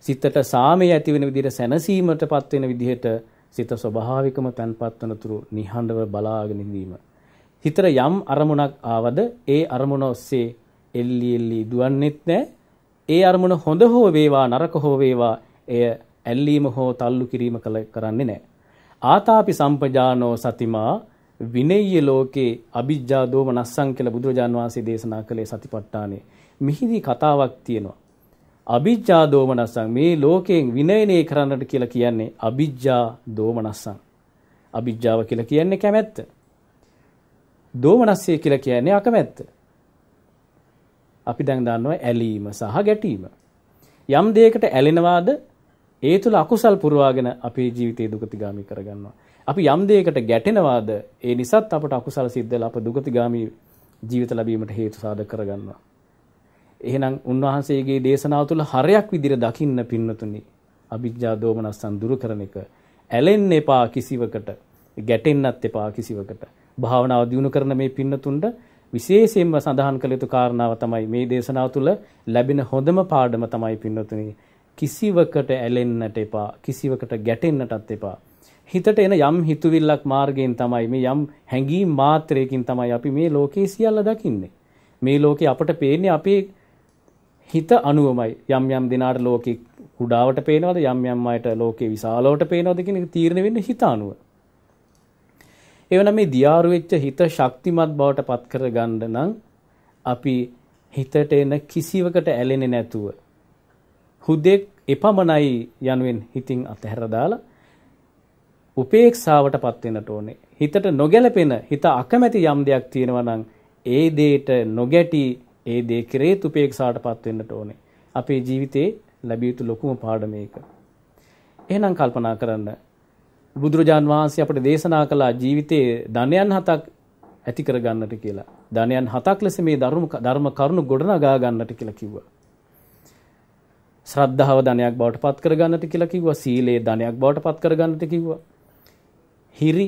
සිතට සාමය ඇති වෙන විදිහට, සැනසීමට පත් වෙන විදිහට සිත ස්වභාවිකම තැන්පත් වන තුරු නිහඬව බලාගෙන ඉඳීම. හිතට යම් අරමුණක් ආවද ඒ අරමුණ ඔස්සේ එල්ලි දුවන්නෙත් නැහැ. ඒ අරමුණ හොඳ හෝ වේවා නරක හෝ වේවා එය ඇල්ලීම හෝ තල්ලු කිරීම කරන්නේ නැහැ. ආතාපි සම්පජානෝ සතිමා විනය්‍ය ලෝකේ අවිජ්ජා දෝමනස්සං කියලා බුදුරජාන් වහන්සේ දේශනා කළේ සතිපට්ඨානේ. මිහිදී කතාවක් තියෙනවා. අවිජ්ජා දෝමනස්සං මේ ලෝකයෙන් විනයනේ කරන්නට කියලා කියන්නේ අවිජ්ජා දෝමනස්සං. අවිජ්ජාව කියලා කියන්නේ කැමැත්ත. දෝමනස්සය කියලා කියන්නේ අකමැත්ත. අපි දැන් දන්නවා ඇලීම සහ ගැටීම. යම් දෙයකට ඇලෙනවාද ඒ තුල අකුසල් පුරවාගෙන අපේ ජීවිතේ දුගතිගාමී කරගන්නවා. අපි යම් දෙයකට ගැටෙනවාද ඒ නිසාත් අපට අකුසල සිද්ධ වෙලා අප දුගතිගාමී ජීවිත ලැබීමට හේතු සාධක කරගන්නවා. එහෙනම් උන්වහන්සේගේ දේශනාව තුළ හරයක් විදිහට දකින්න පින්නතුනි අවිජ්ජා දෝමනස්සන් දුරු කරන එක. ඇලෙන්න එපා කිසිවකට. ගැටෙන්නත් එපා කිසිවකට. භාවනාව දියුණු කරන මේ පින්නතුන්ට විශේෂයෙන්ම සඳහන් කළ යුතු කාරණාව තමයි මේ දේශනාව තුළ ලැබෙන හොඳම පාඩම තමයි පින්නතුනි කිසිවකට ඇලෙන්නට එපා, කිසිවකට ගැටෙන්නටත් එපා. හිතට එන යම් හිතුවිල්ලක් මාර්ගයෙන් තමයි මේ යම් හැඟීම් මාත්‍රයකින් තමයි අපි මේ ලෝකේ සියල්ල දකින්නේ. මේ ලෝකේ අපට පේන්නේ අපේ හිත අනුවමයි. යම් යම් දිනාට ලෝකේ කුඩාවට පේනවද, යම් යම් අයට ලෝකේ විශාලවට පේනවද කියන එක තීරණය වෙන්නේ හිත අනුව. එවනම් මේ දියාරු වෙච්ච හිත ශක්තිමත් බවට පත් කරගන්න නම් අපි හිතට එන කිසිවකට ඇලෙන්නේ නැතුව හුදෙක් එපමණයි යනුවෙන් හිතින් අතහැර දාලා උපේක්ෂාවට පත් වෙන්නට ඕනේ. හිතට නොගැලපෙන, හිත අකමැති යම් දෙයක් තියෙනවා නම් ඒ දෙයට නොගැටි ඒ දේ කෙරෙහි උපේක්ෂාවට පත් වෙන්නට ඕනේ. අපේ ජීවිතේ ලැබිය යුතු ලොකුම පාඩම මේක. එහෙනම් කල්පනා කරන්න බුදුරජාන් වහන්සේ අපට දේශනා කළා ජීවිතයේ ධනයන් 7ක් ඇති කර ගන්නට කියලා. ධනයන් 7ක් ලෙස මේ ධර්ම කරුණු ගොඩනගා ගන්නට කියලා කිව්වා. ශ්‍රද්ධාව ධනයක් බවට පත් කර ගන්නට කියලා කිව්වා. සීලය ධනයක් බවට පත් කර ගන්නට කිව්වා. හිරි,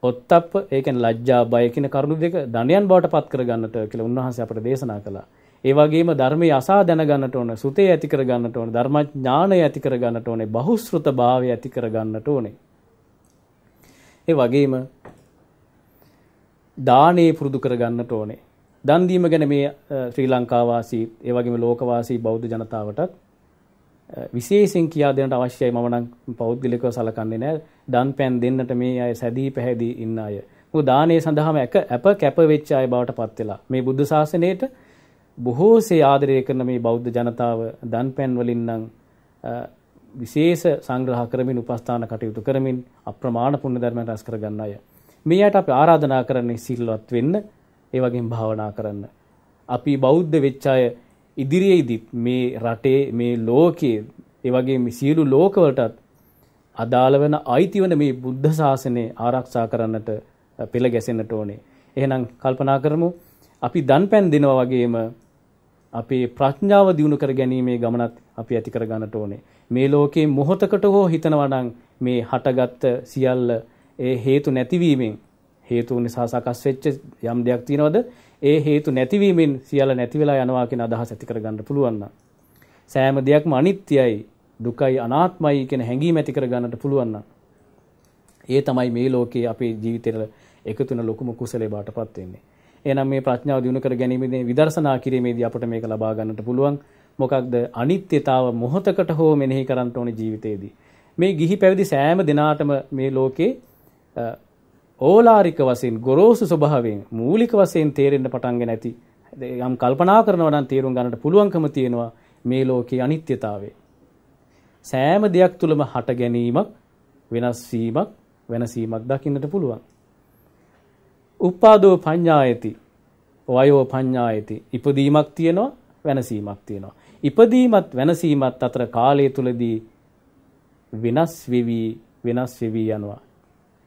ඔත්තප්ප, ඒ කියන්නේ ලැජ්ජා, බය කියන කරුණු දෙක ධනයන් බවට පත් කර ගන්නට කියලා උන්වහන්සේ අපට දේශනා කළා. ඒ වගේම ධර්මයේ අසා දැන ගන්නට ඕන, සුතේ ඇති කර ගන්නට ඕන, ධර්මඥානය ඇති කර ගන්නට ඕනේ, බහුශ්‍රත භාවය ඇති කර ගන්නට ඕනේ. ඒ වගේම දානේ පුරුදු කර ගන්නට ඕනේ. දන් දීම ගැන මේ ශ්‍රී ලංකා වාසී, ඒ වගේම ලෝක වාසී බෞද්ධ ජනතාවටත් විශේෂයෙන් කියා දෙන්නට අවශ්‍යයි. මම නම් පෞද්ගලිකව සලකන්නේ නැහැ. දන් පෑන් දෙන්නට මේ අය සැදී පැහැදී ඉන්න අය. මොකද දානේ සඳහාම අප කැප වෙච්ච අය බවට පත් වෙලා මේ බුද්ධ ශාසනයට බොහෝසේ ආදරය කරන මේ බෞද්ධ ජනතාව දන් පෑන් වලින් නම් විශේෂ සංග්‍රහ කරමින් උපස්ථාන කටයුතු කරමින් අප්‍රමාණ පුණ්‍ය ධර්මයන් රැස් කර ගන්න අය. මේ අයට අපි ආරාධනා කරන්නේ සිල්වත් වෙන්න, ඒ වගේම භාවනා කරන්න. අපි බෞද්ධ වෙච්ච අය ඉදිරියේදී මේ රටේ, මේ ලෝකයේ, ඒ වගේම සියලු ලෝකවලටත් අදාළ වෙන අයිති වෙන මේ බුද්ධ ශාසනය ආරක්ෂා කරන්නට පෙළ ගැසෙන්නට ඕනේ. එහෙනම් කල්පනා කරමු අපි දන් පෑන් දෙනවා වගේම අපේ ප්‍රඥාව දියුණු කර ගැනීමේ ගමනත් අපි ඇති කර ගන්නට ඕනේ. මේ ලෝකේ මොහොතකට හෝ හිතනවා නම් මේ හටගත්ත සියල්ල ඒ හේතු නැතිවීමෙන්, හේතු නිසා සකස් වෙච්ච යම් දෙයක් තියනවද ඒ හේතු නැතිවීමෙන් සියල්ල නැති වෙලා යනවා කියන අදහස ඇති කර ගන්න පුළුවන් නම්, සෑම දෙයක්ම අනිත්‍යයි, දුකයි, අනාත්මයි කියන හැඟීම ඇති කර ගන්නට පුළුවන් නම්, ඒ තමයි මේ ලෝකේ අපේ ජීවිතේට එකතු වෙන ලොකුම කුසලයේ බාටපත් වෙන්නේ. එහෙනම් මේ ප්‍රඥාව දිනු කර ගැනීමේදී විදර්ශනා කිරීමේදී අපට මේක ලබා ගන්නට පුළුවන්. මොකක්ද? අනිත්‍යතාව මොහොතකට හෝ මෙනෙහි කරන්න ඕනේ ජීවිතේදී. මේ ගිහි පැවිදි සෑම දිනාටම මේ ලෝකේ ඕලාරික වශයෙන්, ගොරෝසු ස්වභාවයෙන්, මූලික වශයෙන් තේරෙන්න පටන්ගෙන ඇති. යම් කල්පනා කරනවා නම් තේරුම් ගන්නට පුළුවන්කම තියෙනවා මේ ලෝකේ අනිත්‍යතාවය. සෑම දෙයක් තුළම හට ගැනීමක්, වෙනස් වීමක්, වෙනසීමක් දකින්නට පුළුවන්. උපාදෝ පඤ්ඤායති, වයෝ පඤ්ඤායති. ඉපදීමක් තියෙනවා, වෙනසීමක් තියෙනවා. ඉපදීමත් වෙනසීමත් අතර කාලය තුලදී වෙනස් වෙවි යනවා.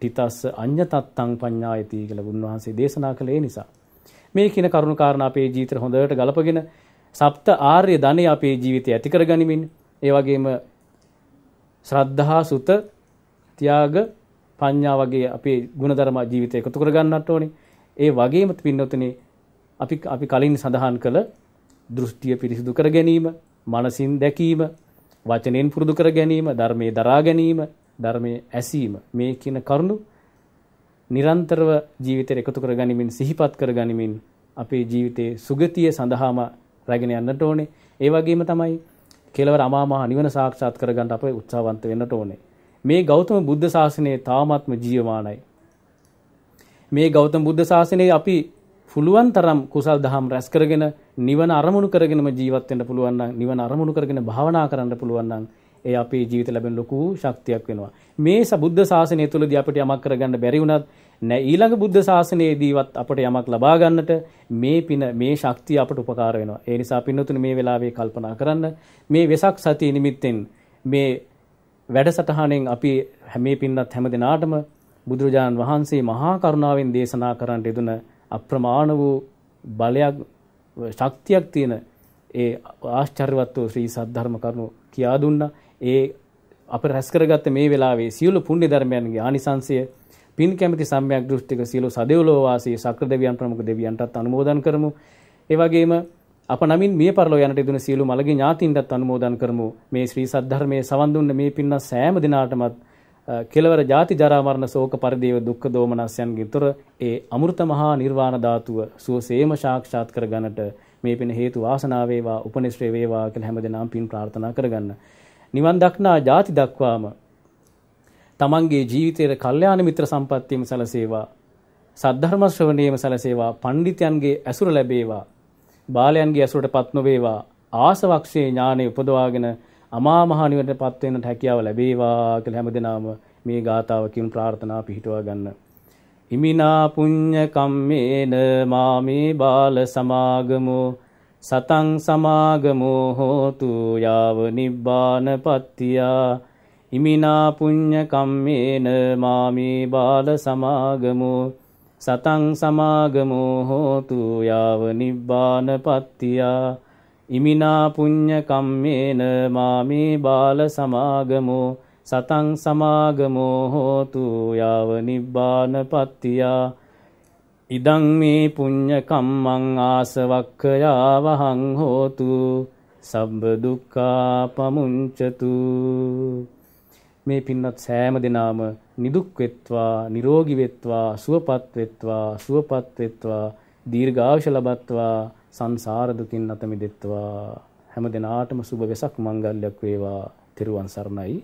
තිතස්ස අඤ්ඤතත්තං පඤ්ඤායති කියලා බුදුන්වහන්සේ දේශනා කළේ නිසා. මේ කියන කරුණු කාරණා අපේ ජීවිතේට හොඳට ගලපගෙන සප්ත ආර්ය ධනෙ අපේ ජීවිතය ඇති කරගනිමින්, ඒ වගේම ශ්‍රද්ධා, සුත, ත්‍යාග, පඤ්ඤා වගේ අපේ ගුණධර්ම ජීවිතය එකතු කර ගන්නට ඕනේ. ඒ වගේම පින්නොතනේ අපි කලින් සඳහන් කළ දෘෂ්ටිය පිරිසිදු කර ගැනීම, මනසින් දැකීම, වචනෙන් පුරුදු කර ගැනීම, ධර්මයේ දරා ගැනීම, ධර්මයේ ඇසීම, මේ කියන කරුණු නිරන්තරව ජීවිතයට එකතු කර ගනිමින්, සිහිපත් කර ගනිමින් අපේ ජීවිතයේ සුගතිය සඳහාම රැගෙන යන්නට ඕනේ. ඒ වගේම තමයි කෙලවර අමා මහ නිවන සාක්ෂාත් කර ගන්න අපේ උත්සාහවන්ත වෙන්නට ඕනේ. මේ ගෞතම බුද්ධ ශාසනය තාමත්ම ජීවමානයි. මේ ගෞතම බුද්ධ ශාසනයේ අපි පුළුවන් තරම් කුසල් දහම් රැස් කරගෙන නිවන අරමුණු කරගෙනම ජීවත් වෙන්න පුළුවන් නම්, නිවන අරමුණු කරගෙන භාවනා කරන්න පුළුවන් නම්, ඒ අපේ ජීවිත ලැබෙන ලොකු ශක්තියක් වෙනවා. මේ බුද්ධ ශාසනය තුළදී අපිට යමක් කරගන්න බැරි වුණත් ඊළඟ බුද්ධ ශාසනයේදීවත් අපට යමක් ලබා ගන්නට මේ පින, මේ ශක්තිය අපට උපකාර වෙනවා. ඒ නිසා පින්නතුනි මේ වෙලාවේ කල්පනා කරන්න, මේ වෙසක් සතිය නිමිත්තෙන් මේ වැඩසටහනෙන් අපි මේ පින්නත් හැම දිනාටම බුදුරජාණන් වහන්සේ මහා කරුණාවෙන් දේශනා කරන්නට යෙදුන අප්‍රමාණ වූ බලයක්, ශක්තියක් තියෙන ඒ ආශ්චර්යවත් වූ ශ්‍රී සද්ධර්ම කරුණු කියා දුන්නා. ඒ අප රැස් කරගත්ත මේ වෙලාවේ සියලු පුණ්‍ය ධර්මයන්ගේ ආනිසංසය පින් කැමති සම්‍යක් දෘෂ්ටික සියලු සදෙව්ලෝ වාසී සක්‍ර දෙවියන් ප්‍රමුඛ දෙවියන්ටත් අනුමෝදන් කරමු. ඒ වගේම අප නමින් මිය පරලෝ යන්නට යෙදුණු සියලු මළගිය ඥාතීන්ටත් අනුමෝදන් කරමු. මේ ශ්‍රී සද්ධර්මයේ සවන් දුන්න මේ පින්වත් සෑම දිනාටමත් කෙලවර ජාති ජරා මරණ ශෝක පරිදේව දුක්ඛ දෝමනස්යන්ගෙන් තොර ඒ අමෘත මහා නිර්වාණ ධාතුව සුවසේම සාක්ෂාත් කරගන්නට මේ පින හේතු වාසනාව වේවා උපනිශ්‍රේ වේවා කියලා හැමදෙනාම පින් ප්‍රාර්ථනා කරගන්න. නිවන් දක්නා ජාති දක්වාම තමන්ගේ ජීවිතයේ කල්යාණ මිත්‍ර සම්පත්තියම සැලසේවා. සද්ධර්ම ශ්‍රවණයේම සැලසේවා. පඬිතයන්ගේ ඇසුර ලැබේවා. බාලයන්ගේ ඇසුරටපත් නොවේවා. ආසවක්ෂේ ඥානෙ උපදවාගෙන අමා මහ නිවනටපත් වෙන්නට හැකියාව ලැබේවා කියලා හැමදෙනාම මේ ගාථාවකින් ප්‍රාර්ථනා පිහිටුවා ගන්න. ඉමිනා පුඤ්ඤ කම්මේන මාමේ බාල සමාගමෝ සතං සමාගමෝ හෝතු යාව නිබ්බානපත්තියා. ඉමිනා පුඤ්ඤ කම්මේන මාමේ බාල සමාගමෝ සතං සමාගමෝ හෝතු යාව නිබ්බානපත්තියා. ඉමිනා පුඤ්ඤ කම්මේන මාමේ බාල සමාගමෝ සතං සමාගමෝ හෝතු යාව නිබ්බානපත්තියා. ඉදං මේ පුඤ්ඤ කම්මං ආසවක්ඛයා වහං හෝතු සබ්බ දුක්ඛා පමුංචතු. මේ පින්වත් සෑම දිනාම නිදුක් වෙත්වා නිරෝගී වෙත්වා සුවපත් වෙත්වා සුවපත් වෙත්වා දීර්ඝායුෂ ලබත්වා සංසාර දුකින් අත මිදෙත්වා. හැම දිනාටම සුබ වෙසක් මංගල්‍යයක් වේවා. තෙරුවන් සරණයි.